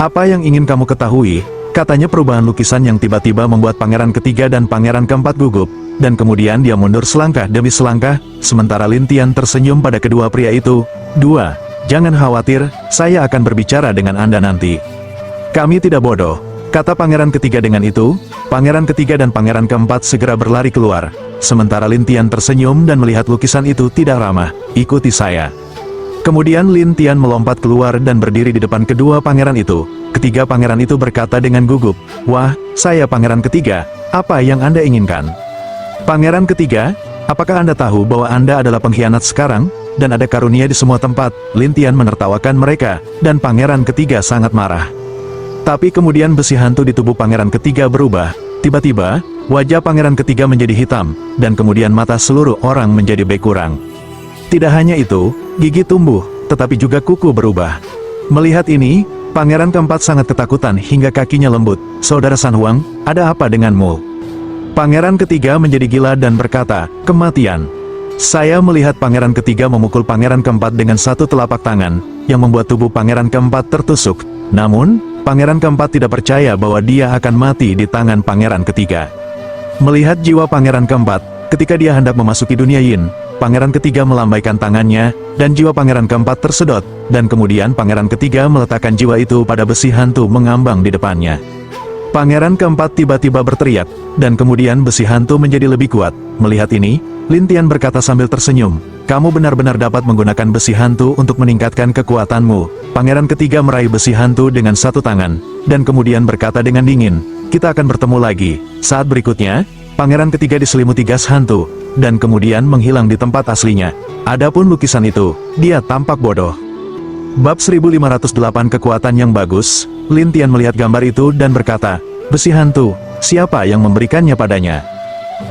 Apa yang ingin kamu ketahui? Katanya perubahan lukisan yang tiba-tiba membuat pangeran ketiga dan pangeran keempat gugup, dan kemudian dia mundur selangkah demi selangkah, sementara Lin Tian tersenyum pada kedua pria itu. Dua, jangan khawatir, saya akan berbicara dengan Anda nanti. Kami tidak bodoh, kata pangeran ketiga dengan itu. Pangeran ketiga dan pangeran keempat segera berlari keluar, sementara Lin Tian tersenyum dan melihat lukisan itu tidak ramah. Ikuti saya. Kemudian Lin Tian melompat keluar dan berdiri di depan kedua pangeran itu. Ketiga pangeran itu berkata dengan gugup, wah, saya pangeran ketiga, apa yang Anda inginkan? Pangeran ketiga, apakah Anda tahu bahwa Anda adalah pengkhianat sekarang, dan ada karunia di semua tempat? Lin Tian menertawakan mereka, dan pangeran ketiga sangat marah. Tapi kemudian besi hantu di tubuh pangeran ketiga berubah. Tiba-tiba, wajah pangeran ketiga menjadi hitam, dan kemudian mata seluruh orang menjadi berkurang. Tidak hanya itu, gigi tumbuh, tetapi juga kuku berubah. Melihat ini, pangeran keempat sangat ketakutan hingga kakinya lembut. Saudara San Huang, ada apa denganmu? Pangeran ketiga menjadi gila dan berkata, kematian. Saya melihat pangeran ketiga memukul pangeran keempat dengan satu telapak tangan, yang membuat tubuh pangeran keempat tertusuk. Namun, pangeran keempat tidak percaya bahwa dia akan mati di tangan pangeran ketiga. Melihat jiwa pangeran keempat, ketika dia hendak memasuki dunia yin, pangeran ketiga melambaikan tangannya, dan jiwa pangeran keempat tersedot, dan kemudian pangeran ketiga meletakkan jiwa itu pada besi hantu mengambang di depannya. Pangeran keempat tiba-tiba berteriak, dan kemudian besi hantu menjadi lebih kuat. Melihat ini, Lin Tian berkata sambil tersenyum, kamu benar-benar dapat menggunakan besi hantu untuk meningkatkan kekuatanmu. Pangeran ketiga meraih besi hantu dengan satu tangan, dan kemudian berkata dengan dingin, kita akan bertemu lagi. Saat berikutnya, pangeran ketiga diselimuti gas hantu, dan kemudian menghilang di tempat aslinya. Adapun lukisan itu, dia tampak bodoh. Bab 1508 Kekuatan yang Bagus. Lin Tian melihat gambar itu dan berkata, besi hantu, siapa yang memberikannya padanya?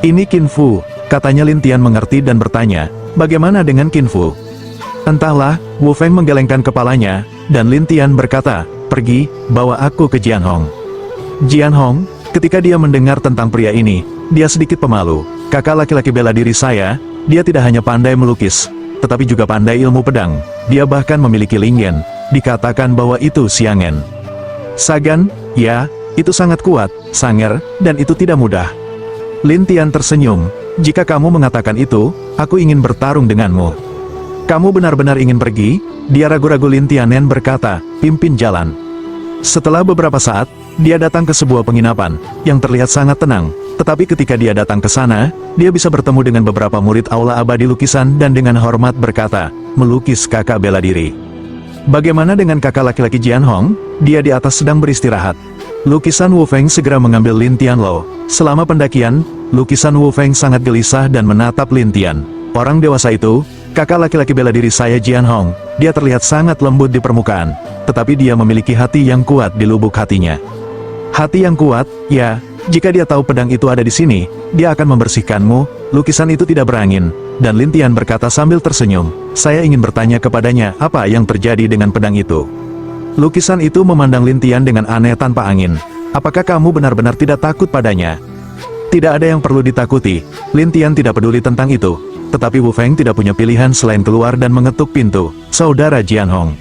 Ini Qin Fu, katanya. Lin Tian mengerti dan bertanya, bagaimana dengan Qin Fu? Entahlah, Wu Feng menggelengkan kepalanya, dan Lin Tian berkata, pergi, bawa aku ke Jian Hong. Jian Hong, ketika dia mendengar tentang pria ini, dia sedikit pemalu. Kakak laki-laki bela diri saya, dia tidak hanya pandai melukis, tetapi juga pandai ilmu pedang. Dia bahkan memiliki linggen, dikatakan bahwa itu siangen. Sagan, ya, itu sangat kuat, sanger, dan itu tidak mudah. Lin Tian tersenyum, jika kamu mengatakan itu, aku ingin bertarung denganmu. Kamu benar-benar ingin pergi? Dia ragu-ragu. Lin Tianen berkata, pimpin jalan. Setelah beberapa saat, dia datang ke sebuah penginapan, yang terlihat sangat tenang, tetapi ketika dia datang ke sana, dia bisa bertemu dengan beberapa murid aula abadi lukisan dan dengan hormat berkata, melukis kakak bela diri. Bagaimana dengan kakak laki-laki Jian Hong? Dia di atas sedang beristirahat. Lukisan Wu Feng segera mengambil Lin Tian Lo. Selama pendakian, lukisan Wu Feng sangat gelisah dan menatap Lin Tian. Orang dewasa itu, kakak laki-laki bela diri saya Jian Hong, dia terlihat sangat lembut di permukaan, tetapi dia memiliki hati yang kuat di lubuk hatinya. Hati yang kuat, ya, Jika dia tahu pedang itu ada di sini, dia akan membersihkanmu. Lukisan itu tidak berangin, dan Lin Tian berkata sambil tersenyum, saya ingin bertanya kepadanya apa yang terjadi dengan pedang itu. Lukisan itu memandang Lin Tian dengan aneh tanpa angin. Apakah kamu benar-benar tidak takut padanya? Tidak ada yang perlu ditakuti, Lin Tian tidak peduli tentang itu. Tetapi Wu Feng tidak punya pilihan selain keluar dan mengetuk pintu. Saudara Jian Hong.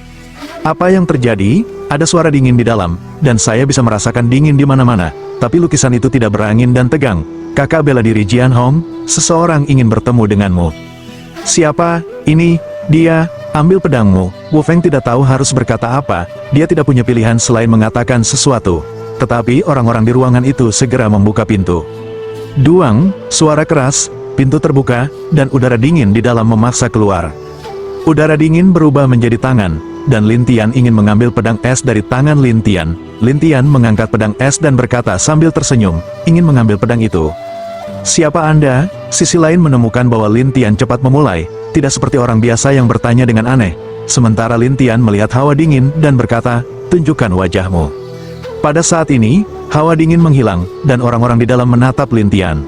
Apa yang terjadi? Ada suara dingin di dalam, dan saya bisa merasakan dingin di mana-mana. Tapi lukisan itu tidak berangin dan tegang. Kakak bela diri Jian Hong, seseorang ingin bertemu denganmu. Siapa? Ini, dia, ambil pedangmu. Wu Feng tidak tahu harus berkata apa, dia tidak punya pilihan selain mengatakan sesuatu. Tetapi orang-orang di ruangan itu segera membuka pintu. Duang, suara keras, pintu terbuka, dan udara dingin di dalam memaksa keluar. Udara dingin berubah menjadi tangan, dan Lin Tian ingin mengambil pedang es dari tangan Lin Tian. Lin Tian mengangkat pedang es dan berkata sambil tersenyum, ingin mengambil pedang itu. Siapa Anda? Sisi lain menemukan bahwa Lin Tian cepat memulai, tidak seperti orang biasa yang bertanya dengan aneh. Sementara Lin Tian melihat hawa dingin dan berkata, tunjukkan wajahmu. Pada saat ini, hawa dingin menghilang, dan orang-orang di dalam menatap Lin Tian.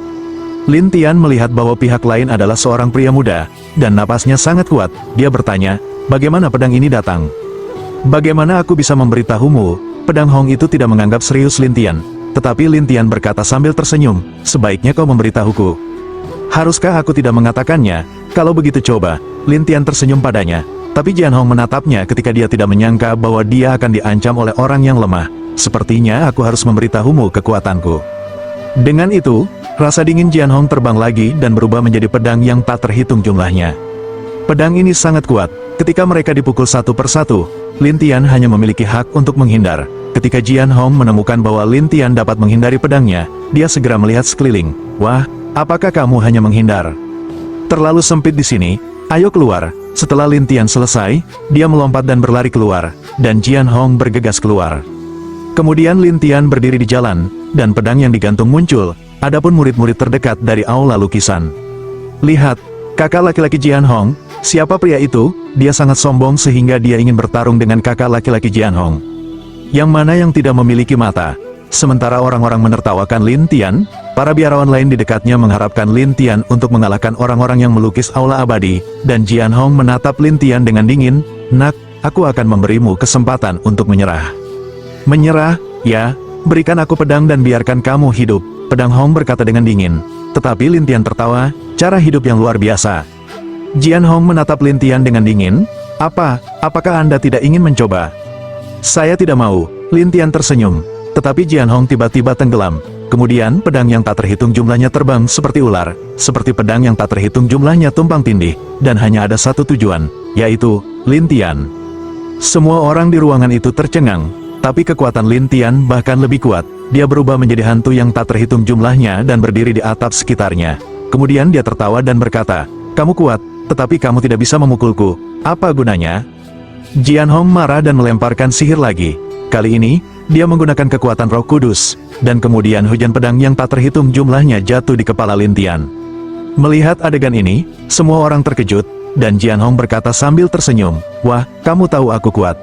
Lin Tian melihat bahwa pihak lain adalah seorang pria muda, dan napasnya sangat kuat. Dia bertanya, bagaimana pedang ini datang? Bagaimana aku bisa memberitahumu? Pedang Hong itu tidak menganggap serius Lin Tian. Tetapi Lin Tian berkata sambil tersenyum, sebaiknya kau memberitahuku. Haruskah aku tidak mengatakannya? Kalau begitu coba. Lin Tian tersenyum padanya. Tapi Jian Hong menatapnya ketika dia tidak menyangka bahwa dia akan diancam oleh orang yang lemah. Sepertinya aku harus memberitahumu kekuatanku. Dengan itu, rasa dingin Jian Hong terbang lagi dan berubah menjadi pedang yang tak terhitung jumlahnya. Pedang ini sangat kuat. Ketika mereka dipukul satu persatu, Lin Tian hanya memiliki hak untuk menghindar. Ketika Jian Hong menemukan bahwa Lin Tian dapat menghindari pedangnya, dia segera melihat sekeliling. Wah, apakah kamu hanya menghindar? Terlalu sempit di sini, ayo keluar. Setelah Lin Tian selesai, dia melompat dan berlari keluar, dan Jian Hong bergegas keluar. Kemudian Lin Tian berdiri di jalan, dan pedang yang digantung muncul. Adapun murid-murid terdekat dari aula lukisan. Lihat, kakak laki-laki Jian Hong, siapa pria itu? Dia sangat sombong sehingga dia ingin bertarung dengan kakak laki-laki Jian Hong. Yang mana yang tidak memiliki mata? Sementara orang-orang menertawakan Lin Tian, para biarawan lain di dekatnya mengharapkan Lin Tian untuk mengalahkan orang-orang yang melukis aula abadi, dan Jian Hong menatap Lin Tian dengan dingin, nak, aku akan memberimu kesempatan untuk menyerah. Menyerah? Ya, berikan aku pedang dan biarkan kamu hidup, pedang Hong berkata dengan dingin. Tetapi Lin Tian tertawa, cara hidup yang luar biasa. Jian Hong menatap Lin Tian dengan dingin, apakah Anda tidak ingin mencoba? Saya tidak mau, Lin Tian tersenyum. Tetapi Jian Hong tiba-tiba tenggelam. Kemudian pedang yang tak terhitung jumlahnya terbang seperti ular, seperti pedang yang tak terhitung jumlahnya tumpang tindih, dan hanya ada satu tujuan, yaitu Lin Tian. Semua orang di ruangan itu tercengang, tapi kekuatan Lin Tian bahkan lebih kuat. Dia berubah menjadi hantu yang tak terhitung jumlahnya dan berdiri di atap sekitarnya. Kemudian dia tertawa dan berkata, kamu kuat, tetapi kamu tidak bisa memukulku. Apa gunanya? Jian Hong marah dan melemparkan sihir lagi. Kali ini, dia menggunakan kekuatan Roh Kudus, dan kemudian hujan pedang yang tak terhitung jumlahnya jatuh di kepala Lin Tian. Melihat adegan ini, semua orang terkejut, dan Jian Hong berkata sambil tersenyum, wah, kamu tahu aku kuat.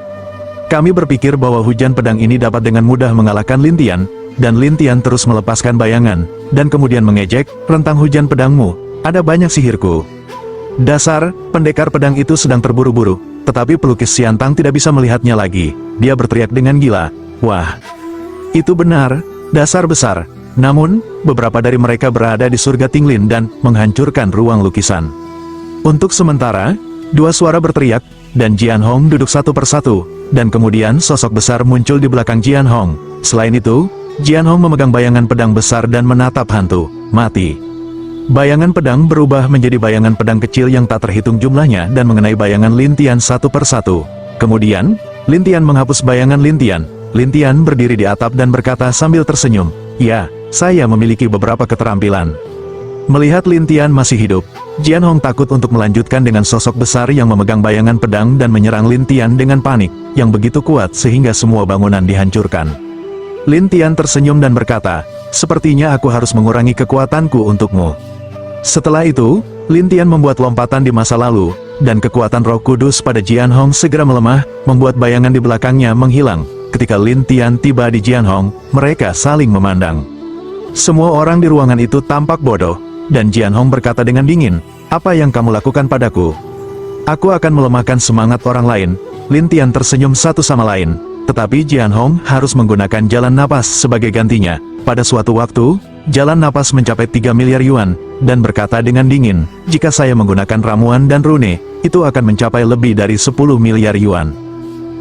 Kami berpikir bahwa hujan pedang ini dapat dengan mudah mengalahkan Lin Tian, dan Lin Tian terus melepaskan bayangan, dan kemudian mengejek, rentang hujan pedangmu, ada banyak sihirku. Dasar, pendekar pedang itu sedang terburu-buru, tetapi pelukis Siantang tidak bisa melihatnya lagi. Dia berteriak dengan gila, wah, itu benar, dasar besar. Namun, beberapa dari mereka berada di surga Tinglin dan menghancurkan ruang lukisan. Untuk sementara, dua suara berteriak, dan Jian Hong duduk satu persatu, dan kemudian sosok besar muncul di belakang Jian Hong. Selain itu, Jian Hong memegang bayangan pedang besar dan menatap hantu, mati. Bayangan pedang berubah menjadi bayangan pedang kecil yang tak terhitung jumlahnya dan mengenai bayangan Lin Tian satu persatu. Kemudian, Lin Tian menghapus bayangan Lin Tian. Lin Tian berdiri di atap dan berkata sambil tersenyum, ya, saya memiliki beberapa keterampilan. Melihat Lin Tian masih hidup, Jian Hong takut untuk melanjutkan dengan sosok besar yang memegang bayangan pedang dan menyerang Lin Tian dengan panik, yang begitu kuat sehingga semua bangunan dihancurkan. Lin Tian tersenyum dan berkata, sepertinya aku harus mengurangi kekuatanku untukmu. Setelah itu, Lin Tian membuat lompatan di masa lalu, dan kekuatan Roh Kudus pada Jian Hong segera melemah, membuat bayangan di belakangnya menghilang. Ketika Lin Tian tiba di Jian Hong, mereka saling memandang. Semua orang di ruangan itu tampak bodoh, dan Jian Hong berkata dengan dingin, "Apa yang kamu lakukan padaku? Aku akan melemahkan semangat orang lain." Lin Tian tersenyum satu sama lain, tetapi Jian Hong harus menggunakan jalan napas sebagai gantinya. Pada suatu waktu, jalan napas mencapai 3 miliar yuan, dan berkata dengan dingin, "Jika saya menggunakan ramuan dan rune, itu akan mencapai lebih dari 10 miliar yuan."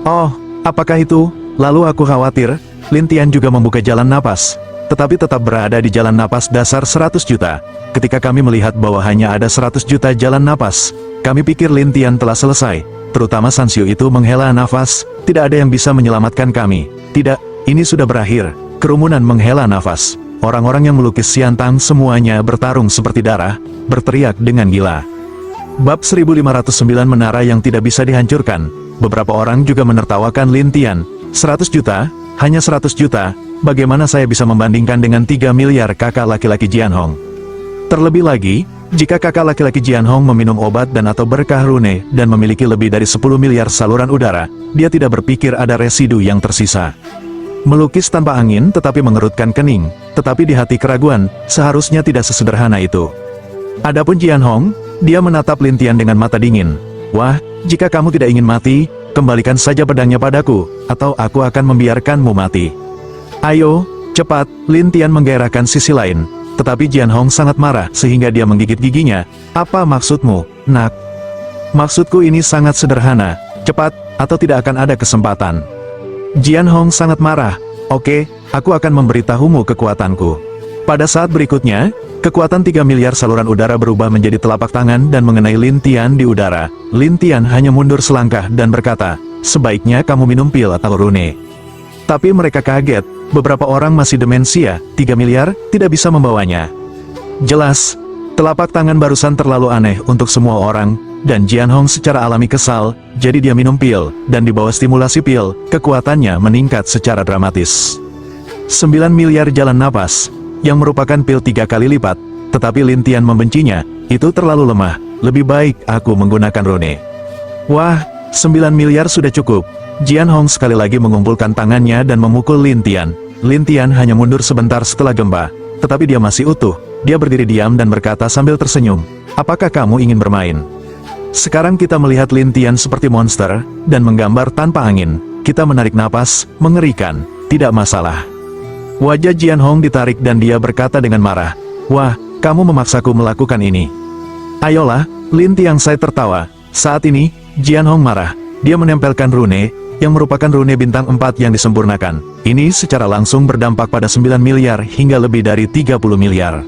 "Oh, apakah itu?" Lalu aku khawatir. Lin Tian juga membuka jalan napas, tetapi tetap berada di jalan napas dasar 100 juta. Ketika kami melihat bahwa hanya ada 100 juta jalan napas, kami pikir Lin Tian telah selesai. Terutama San Xiu itu menghela nafas, tidak ada yang bisa menyelamatkan kami. Tidak, ini sudah berakhir. Kerumunan menghela nafas. Orang-orang yang melukis Xiantang semuanya bertarung seperti darah, berteriak dengan gila. Bab 1509 Menara yang tidak bisa dihancurkan. Beberapa orang juga menertawakan Lin Tian. 100 juta? Hanya 100 juta? Bagaimana saya bisa membandingkan dengan 3 miliar kakak laki-laki Jian Hong? Terlebih lagi, jika kakak laki-laki Jian Hong meminum obat dan atau berkah rune dan memiliki lebih dari 10 miliar saluran udara, dia tidak berpikir ada residu yang tersisa. Melukis tanpa angin tetapi mengerutkan kening, tetapi di hati keraguan, seharusnya tidak sesederhana itu. Adapun Jian Hong, dia menatap Lin Tian dengan mata dingin. "Wah, jika kamu tidak ingin mati, kembalikan saja pedangnya padaku, atau aku akan membiarkanmu mati." "Ayo, cepat!" Lin Tian menggairahkan sisi lain. Tetapi Jian Hong sangat marah sehingga dia menggigit giginya. "Apa maksudmu, nak?" "Maksudku ini sangat sederhana. Cepat, atau tidak akan ada kesempatan." Jian Hong sangat marah. "Oke, aku akan memberitahumu kekuatanku." Pada saat berikutnya, kekuatan 3 miliar saluran udara berubah menjadi telapak tangan dan mengenai Lin Tian di udara. Lin Tian hanya mundur selangkah dan berkata, "Sebaiknya kamu minum pil atau rune." Tapi mereka kaget, beberapa orang masih demensia, 3 miliar, tidak bisa membawanya. Jelas, telapak tangan barusan terlalu aneh untuk semua orang, dan Jian Hong secara alami kesal, jadi dia minum pil, dan di bawah stimulasi pil, kekuatannya meningkat secara dramatis. 9 miliar jalan napas, yang merupakan pil 3 kali lipat, tetapi Lin Tian membencinya, itu terlalu lemah, lebih baik aku menggunakan rune. Wah, 9 miliar sudah cukup. Jian Hong sekali lagi mengumpulkan tangannya dan memukul Lin Tian. Lin Tian hanya mundur sebentar setelah gempa, tetapi dia masih utuh. Dia berdiri diam dan berkata sambil tersenyum, "Apakah kamu ingin bermain?" Sekarang kita melihat Lin Tian seperti monster, dan menggambar tanpa angin. Kita menarik napas, mengerikan, tidak masalah. Wajah Jian Hong ditarik dan dia berkata dengan marah, "Wah, kamu memaksaku melakukan ini." "Ayolah," Lin Tiansai tertawa. Saat ini, Jian Hong marah. Dia menempelkan rune, yang merupakan rune bintang 4 yang disempurnakan. Ini secara langsung berdampak pada 9 miliar hingga lebih dari 30 miliar.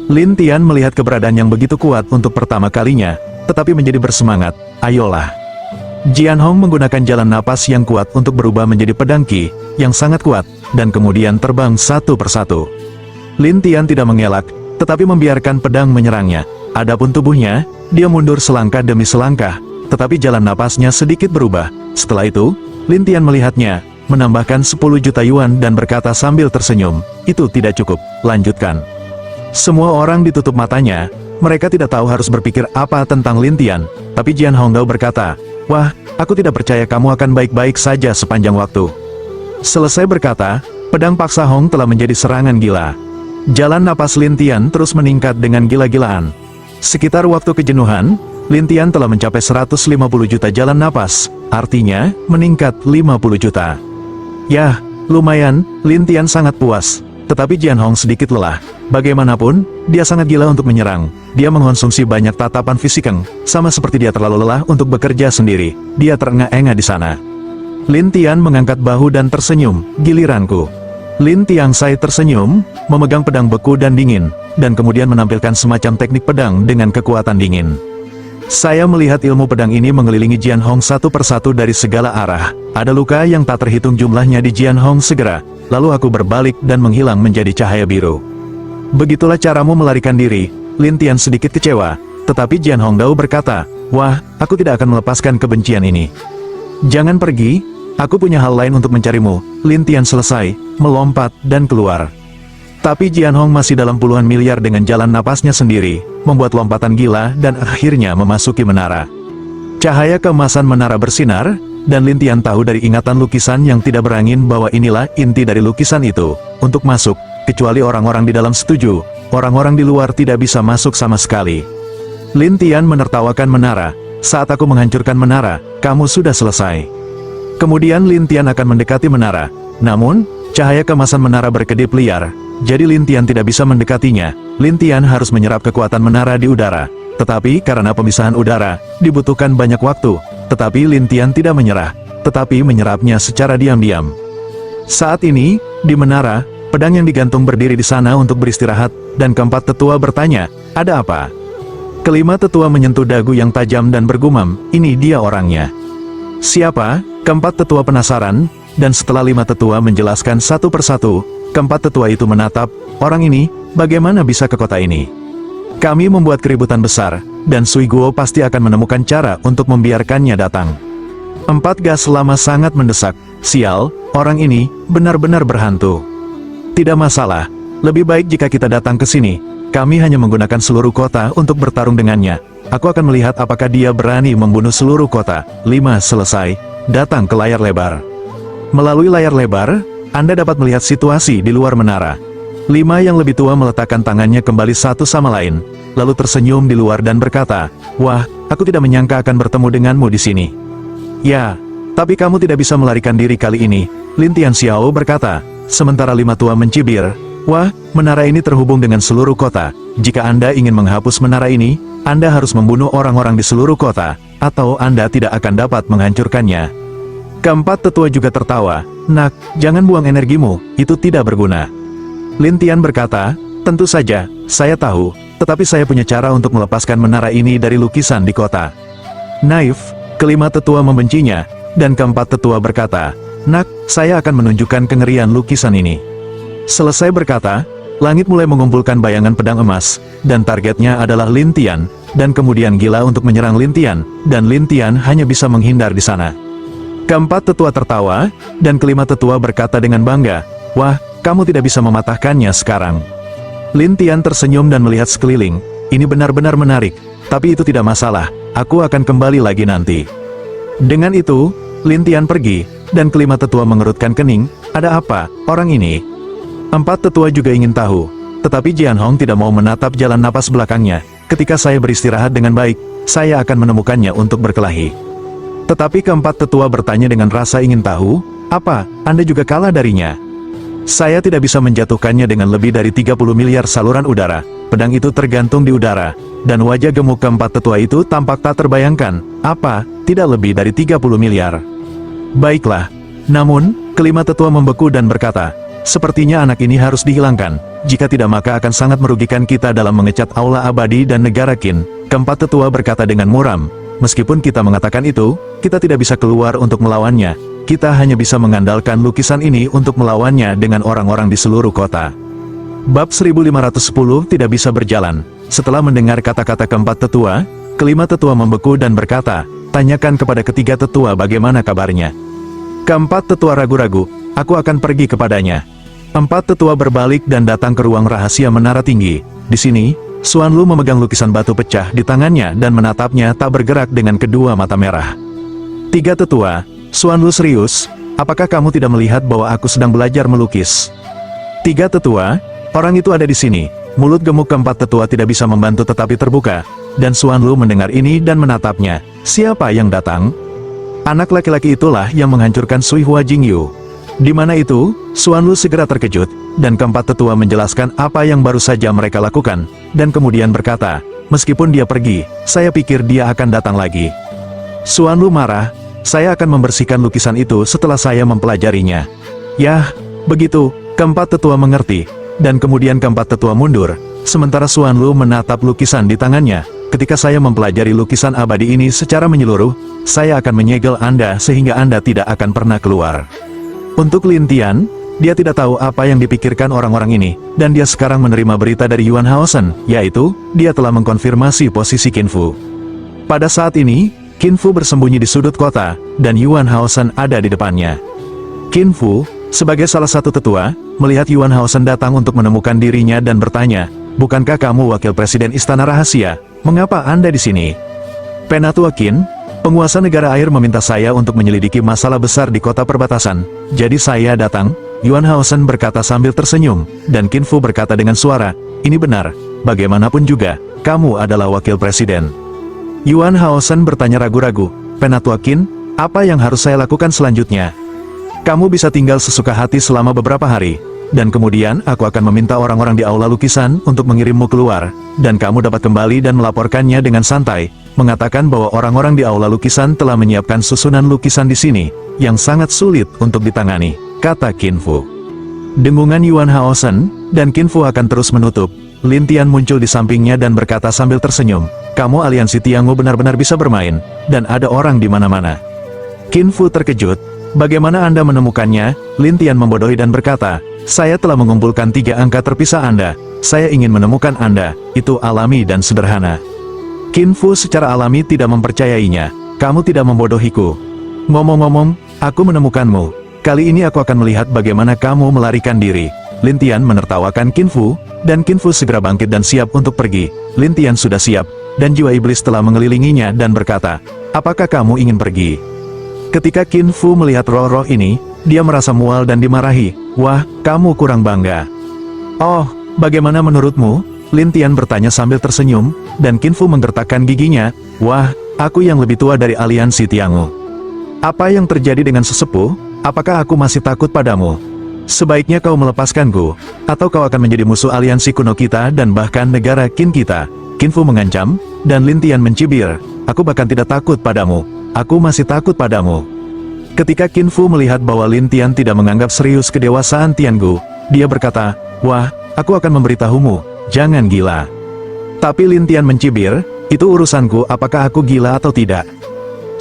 Lin Tian melihat keberadaan yang begitu kuat untuk pertama kalinya, tetapi menjadi bersemangat, "Ayolah." Jian Hong menggunakan jalan napas yang kuat untuk berubah menjadi pedang Qi, yang sangat kuat, dan kemudian terbang satu persatu. Lin Tian tidak mengelak, tetapi membiarkan pedang menyerangnya. Adapun tubuhnya, dia mundur selangkah demi selangkah, tetapi jalan napasnya sedikit berubah. Setelah itu, Lin Tian melihatnya, menambahkan 10 juta yuan dan berkata sambil tersenyum, "Itu tidak cukup, lanjutkan." Semua orang ditutup matanya, mereka tidak tahu harus berpikir apa tentang Lin Tian, tapi Jian Hongdao berkata, "Wah, aku tidak percaya kamu akan baik-baik saja sepanjang waktu." Selesai berkata, pedang paksa Hong telah menjadi serangan gila. Jalan napas Lin Tian terus meningkat dengan gila-gilaan. Sekitar waktu kejenuhan, Lin Tian telah mencapai 150 juta jalan napas, artinya, meningkat 50 juta. Yah, lumayan, Lin Tian sangat puas, tetapi Jian Hong sedikit lelah. Bagaimanapun, dia sangat gila untuk menyerang. Dia mengkonsumsi banyak tatapan fisikeng, sama seperti dia terlalu lelah untuk bekerja sendiri. Dia terengah-engah di sana. Lin Tian mengangkat bahu dan tersenyum, "Giliranku." Lin Tiansai tersenyum, memegang pedang beku dan dingin, dan kemudian menampilkan semacam teknik pedang dengan kekuatan dingin. Saya melihat ilmu pedang ini mengelilingi Jian Hong satu persatu dari segala arah. Ada luka yang tak terhitung jumlahnya di Jian Hong segera, lalu aku berbalik dan menghilang menjadi cahaya biru. "Begitulah caramu melarikan diri." Lin Tian sedikit kecewa, tetapi Jian Hongdao berkata, "Wah, aku tidak akan melepaskan kebencian ini." "Jangan pergi, aku punya hal lain untuk mencarimu." Lin Tian selesai, melompat dan keluar. Tapi Jian Hong masih dalam puluhan miliar dengan jalan napasnya sendiri, membuat lompatan gila dan akhirnya memasuki menara. Cahaya keemasan menara bersinar, dan Lin Tian tahu dari ingatan lukisan yang tidak berangin bahwa inilah inti dari lukisan itu. Untuk masuk, kecuali orang-orang di dalam setuju, orang-orang di luar tidak bisa masuk sama sekali. Lin Tian menertawakan menara, saat aku menghancurkan menara, kamu sudah selesai. Kemudian Lin Tian akan mendekati menara, namun, cahaya kemasan menara berkedip liar, jadi Lin Tian tidak bisa mendekatinya. Lin Tian harus menyerap kekuatan menara di udara, tetapi karena pemisahan udara, dibutuhkan banyak waktu, tetapi Lin Tian tidak menyerah, tetapi menyerapnya secara diam-diam. Saat ini, di menara, pedang yang digantung berdiri di sana untuk beristirahat, dan keempat tetua bertanya, ada apa? Kelima tetua menyentuh dagu yang tajam dan bergumam, ini dia orangnya. Siapa? Keempat tetua penasaran, dan setelah lima tetua menjelaskan satu persatu, keempat tetua itu menatap, orang ini, bagaimana bisa ke kota ini? Kami membuat keributan besar, dan Sui Guo pasti akan menemukan cara untuk membiarkannya datang. Empat gas lama sangat mendesak, sial, orang ini, benar-benar berhantu. Tidak masalah, lebih baik jika kita datang ke sini. Kami hanya menggunakan seluruh kota untuk bertarung dengannya. Aku akan melihat apakah dia berani membunuh seluruh kota. 5. Selesai. Datang ke layar lebar. Melalui layar lebar, Anda dapat melihat situasi di luar menara. 5 yang lebih tua meletakkan tangannya kembali satu sama lain, lalu tersenyum di luar dan berkata, wah, aku tidak menyangka akan bertemu denganmu di sini. Ya, tapi kamu tidak bisa melarikan diri kali ini, Lin Tian Xiao berkata, sementara 5 tua mencibir. Wah, menara ini terhubung dengan seluruh kota. Jika Anda ingin menghapus menara ini, Anda harus membunuh orang-orang di seluruh kota, atau Anda tidak akan dapat menghancurkannya. Keempat tetua juga tertawa, nak, jangan buang energimu, itu tidak berguna. Lin Tian berkata, tentu saja, saya tahu, tetapi saya punya cara untuk melepaskan menara ini dari lukisan di kota. Naif, kelima tetua membencinya, dan keempat tetua berkata, nak, saya akan menunjukkan kengerian lukisan ini. Selesai berkata, langit mulai mengumpulkan bayangan pedang emas, dan targetnya adalah Lin Tian, dan kemudian gila untuk menyerang Lin Tian, dan Lin Tian hanya bisa menghindar di sana. Keempat tetua tertawa, dan kelima tetua berkata dengan bangga, wah, kamu tidak bisa mematahkannya sekarang. Lin Tian tersenyum dan melihat sekeliling, ini benar-benar menarik, tapi itu tidak masalah, aku akan kembali lagi nanti. Dengan itu, Lin Tian pergi, dan kelima tetua mengerutkan kening, ada apa, orang ini? Empat tetua juga ingin tahu, tetapi Jian Hong tidak mau menatap jalan napas belakangnya. Ketika saya beristirahat dengan baik, saya akan menemukannya untuk berkelahi. Tetapi keempat tetua bertanya dengan rasa ingin tahu, apa, Anda juga kalah darinya? Saya tidak bisa menjatuhkannya dengan lebih dari 30 miliar saluran udara, pedang itu tergantung di udara, dan wajah gemuk keempat tetua itu tampak tak terbayangkan, apa, tidak lebih dari 30 miliar. Baiklah. Namun, kelima tetua membeku dan berkata, sepertinya anak ini harus dihilangkan, jika tidak maka akan sangat merugikan kita dalam mengecat aula abadi dan negara Qin. Keempat tetua berkata dengan muram, meskipun kita mengatakan itu, kita tidak bisa keluar untuk melawannya, kita hanya bisa mengandalkan lukisan ini untuk melawannya dengan orang-orang di seluruh kota. Bab 1510 tidak bisa berjalan. Setelah mendengar kata-kata keempat tetua, kelima tetua membeku dan berkata, tanyakan kepada ketiga tetua bagaimana kabarnya. Keempat tetua ragu-ragu, aku akan pergi kepadanya. Empat tetua berbalik dan datang ke ruang rahasia menara tinggi. Di sini, Xuan Lu memegang lukisan batu pecah di tangannya dan menatapnya tak bergerak dengan kedua mata merah. Tiga tetua, Xuan Lu serius, apakah kamu tidak melihat bahwa aku sedang belajar melukis? Tiga tetua, orang itu ada di sini. Mulut gemuk keempat tetua tidak bisa membantu tetapi terbuka, dan Xuan Lu mendengar ini dan menatapnya. Siapa yang datang? Anak laki-laki itulah yang menghancurkan Sui Hua Jingyu. Di mana itu? Xuan Lu segera terkejut, dan keempat tetua menjelaskan apa yang baru saja mereka lakukan, dan kemudian berkata, meskipun dia pergi, saya pikir dia akan datang lagi. Xuan Lu marah, saya akan membersihkan lukisan itu setelah saya mempelajarinya. Yah, begitu, keempat tetua mengerti, dan kemudian keempat tetua mundur, sementara Xuan Lu menatap lukisan di tangannya. Ketika saya mempelajari lukisan abadi ini secara menyeluruh, saya akan menyegel Anda sehingga Anda tidak akan pernah keluar. Untuk Lin Tian, dia tidak tahu apa yang dipikirkan orang-orang ini, dan dia sekarang menerima berita dari Yuan Haosen, yaitu, dia telah mengkonfirmasi posisi Qin Fu. Pada saat ini, Qin Fu bersembunyi di sudut kota, dan Yuan Haosen ada di depannya. Qin Fu, sebagai salah satu tetua, melihat Yuan Haosen datang untuk menemukan dirinya dan bertanya, bukankah kamu wakil presiden Istana Rahasia? Mengapa Anda di sini? Penatua Qin, penguasa negara air meminta saya untuk menyelidiki masalah besar di kota perbatasan, jadi saya datang. Yuan Haosen berkata sambil tersenyum, dan Qin Fu berkata dengan suara, "Ini benar, bagaimanapun juga, kamu adalah wakil presiden." Yuan Haosen bertanya ragu-ragu, "Penatua Qin, apa yang harus saya lakukan selanjutnya?" "Kamu bisa tinggal sesuka hati selama beberapa hari, dan kemudian aku akan meminta orang-orang di aula lukisan untuk mengirimmu keluar, dan kamu dapat kembali dan melaporkannya dengan santai, mengatakan bahwa orang-orang di aula lukisan telah menyiapkan susunan lukisan di sini, yang sangat sulit untuk ditangani," kata Qin Fu. Dengungan Yuan Haosen dan Qin Fu akan terus menutup. Lin Tian muncul di sampingnya dan berkata sambil tersenyum, "Kamu aliansi Tiangu benar-benar bisa bermain, dan ada orang di mana-mana." Qin Fu terkejut, "Bagaimana Anda menemukannya?" Lin Tian membodohi dan berkata, "Saya telah mengumpulkan 3 angka terpisah Anda. Saya ingin menemukan Anda, itu alami dan sederhana." Qin Fu secara alami tidak mempercayainya. "Kamu tidak membodohiku. Ngomong-ngomong, aku menemukanmu. Kali ini aku akan melihat bagaimana kamu melarikan diri." Lin Tian menertawakan Qin Fu, dan Qin Fu segera bangkit dan siap untuk pergi. Lin Tian sudah siap, dan jiwa iblis telah mengelilinginya dan berkata, "Apakah kamu ingin pergi?" Ketika Qin Fu melihat roh-roh ini, dia merasa mual dan dimarahi. "Wah, kamu kurang bangga." "Oh, bagaimana menurutmu?" Lin Tian bertanya sambil tersenyum, dan Qin Fu menggertakkan giginya. "Wah, aku yang lebih tua dari aliansi Tiangu. Apa yang terjadi dengan sesepuh? Apakah aku masih takut padamu? Sebaiknya kau melepaskanku, atau kau akan menjadi musuh aliansi kuno kita dan bahkan negara Qin kita." Qin Fu mengancam, dan Lin Tian mencibir, "Aku bahkan tidak takut padamu. Aku masih takut padamu." Ketika Qin Fu melihat bahwa Lin Tian tidak menganggap serius kedewasaan Tiangu, dia berkata, "Wah, aku akan memberitahumu, jangan gila." Tapi Lin Tian mencibir, "Itu urusanku apakah aku gila atau tidak."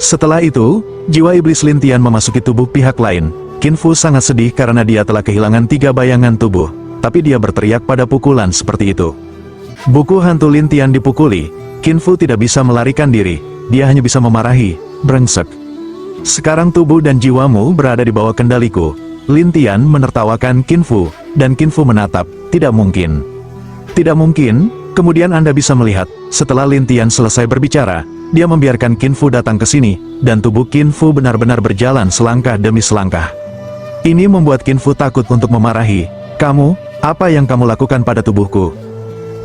Setelah itu, jiwa iblis Lin Tian memasuki tubuh pihak lain. Qin Fu sangat sedih karena dia telah kehilangan 3 bayangan tubuh, tapi dia berteriak pada pukulan seperti itu. Buku hantu Lin Tian dipukuli, Qin Fu tidak bisa melarikan diri, dia hanya bisa memarahi, "Brengsek. Sekarang tubuh dan jiwamu berada di bawah kendaliku." Lin Tian menertawakan Qin Fu, dan Qin Fu menatap, "Tidak mungkin. Tidak mungkin." Kemudian Anda bisa melihat, setelah Lin Tian selesai berbicara, dia membiarkan Qin Fu datang ke sini, dan tubuh Qin Fu benar-benar berjalan selangkah demi selangkah. Ini membuat Qin Fu takut untuk memarahi, "Kamu, apa yang kamu lakukan pada tubuhku?"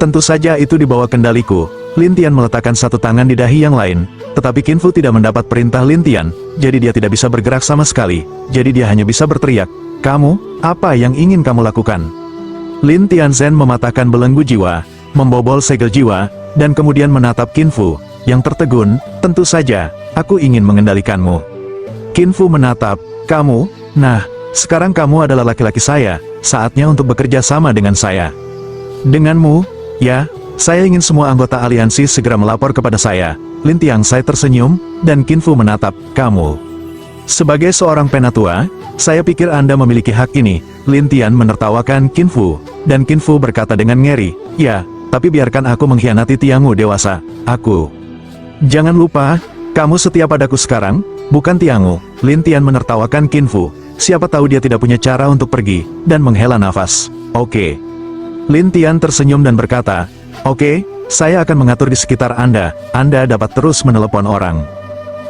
"Tentu saja itu di bawah kendaliku." Lin Tian meletakkan satu tangan di dahi yang lain, tetapi Qin Fu tidak mendapat perintah Lin Tian, jadi dia tidak bisa bergerak sama sekali, jadi dia hanya bisa berteriak, "Kamu, apa yang ingin kamu lakukan?" Lin Tianzhen mematahkan belenggu jiwa, membobol segel jiwa, dan kemudian menatap Qin Fu, yang tertegun, "Tentu saja, aku ingin mengendalikanmu." Qin Fu menatap, "Kamu, nah, sekarang kamu adalah laki-laki saya, saatnya untuk bekerja sama dengan saya." "Denganmu? Ya, saya ingin semua anggota aliansi segera melapor kepada saya." Lin Tianzai tersenyum, dan Qin Fu menatap, "Kamu. Sebagai seorang penatua, saya pikir Anda memiliki hak ini." Lin Tian menertawakan Qin Fu, dan Qin Fu berkata dengan ngeri, "Ya, tapi biarkan aku mengkhianati Tiangu dewasa, aku." "Jangan lupa, kamu setia padaku sekarang, bukan Tiangu." Lin Tian menertawakan Qin Fu, siapa tahu dia tidak punya cara untuk pergi, dan menghela nafas. "Oke." Lin Tian tersenyum dan berkata, "Oke, saya akan mengatur di sekitar Anda dapat terus menelepon orang."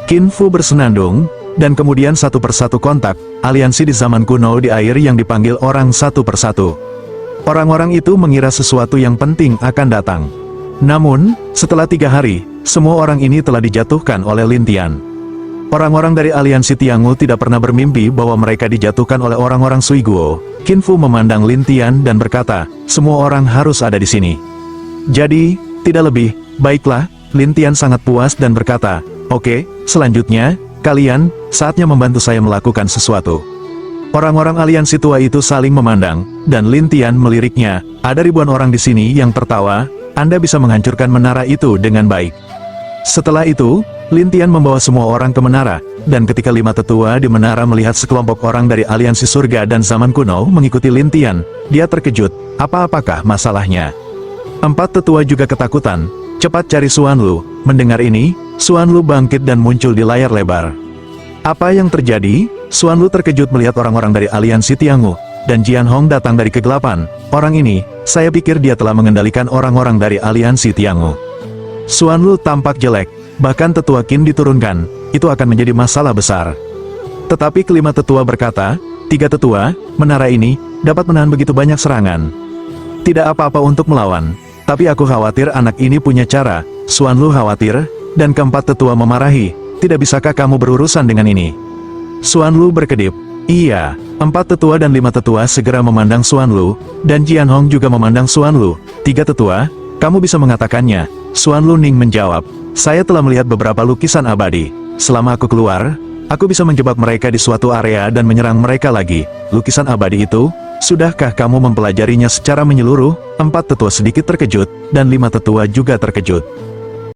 Qin Fu bersenandung, dan kemudian satu persatu kontak, aliansi di zaman kuno di air yang dipanggil orang satu persatu. Orang-orang itu mengira sesuatu yang penting akan datang. Namun, setelah 3 hari, semua orang ini telah dijatuhkan oleh Lin Tian. Orang-orang dari aliansi Tiangu tidak pernah bermimpi bahwa mereka dijatuhkan oleh orang-orang Suiguo. Qin Fu memandang Lin Tian dan berkata, "Semua orang harus ada di sini." "Jadi, tidak lebih." "Baiklah." Lin Tian sangat puas dan berkata, "Oke, selanjutnya, kalian, saatnya membantu saya melakukan sesuatu." Orang-orang aliansi tua itu saling memandang, dan Lin Tian meliriknya, "Ada ribuan orang di sini yang tertawa, Anda bisa menghancurkan menara itu dengan baik." Setelah itu, Lin Tian membawa semua orang ke menara, dan ketika 5 tetua di menara melihat sekelompok orang dari aliansi surga dan zaman kuno mengikuti Lin Tian, dia terkejut, apakah masalahnya? 4 tetua juga ketakutan. "Cepat cari Xuan Lu." Mendengar ini, Xuan Lu bangkit dan muncul di layar lebar. "Apa yang terjadi?" Xuan Lu terkejut melihat orang-orang dari aliansi Tiangu, dan Jian Hong datang dari kegelapan. "Orang ini, saya pikir dia telah mengendalikan orang-orang dari aliansi Tiangu." Xuan Lu tampak jelek, bahkan tetua Qin diturunkan, itu akan menjadi masalah besar. Tetapi kelima tetua berkata, Tiga tetua, menara ini, dapat menahan begitu banyak serangan. Tidak apa-apa untuk melawan. Tapi aku khawatir anak ini punya cara. Xuan Lu khawatir, dan keempat tetua memarahi. Tidak bisakah kamu berurusan dengan ini? Xuan Lu berkedip. Iya, empat tetua dan lima tetua segera memandang Xuan Lu, dan Jian Hong juga memandang Xuan Lu. Tiga tetua, kamu bisa mengatakannya. Xuan Lu Ning menjawab. Saya telah melihat beberapa lukisan abadi. Selama aku keluar, aku bisa menjebak mereka di suatu area dan menyerang mereka lagi. Lukisan abadi itu, sudahkah kamu mempelajarinya secara menyeluruh? Empat tetua sedikit terkejut, dan lima tetua juga terkejut.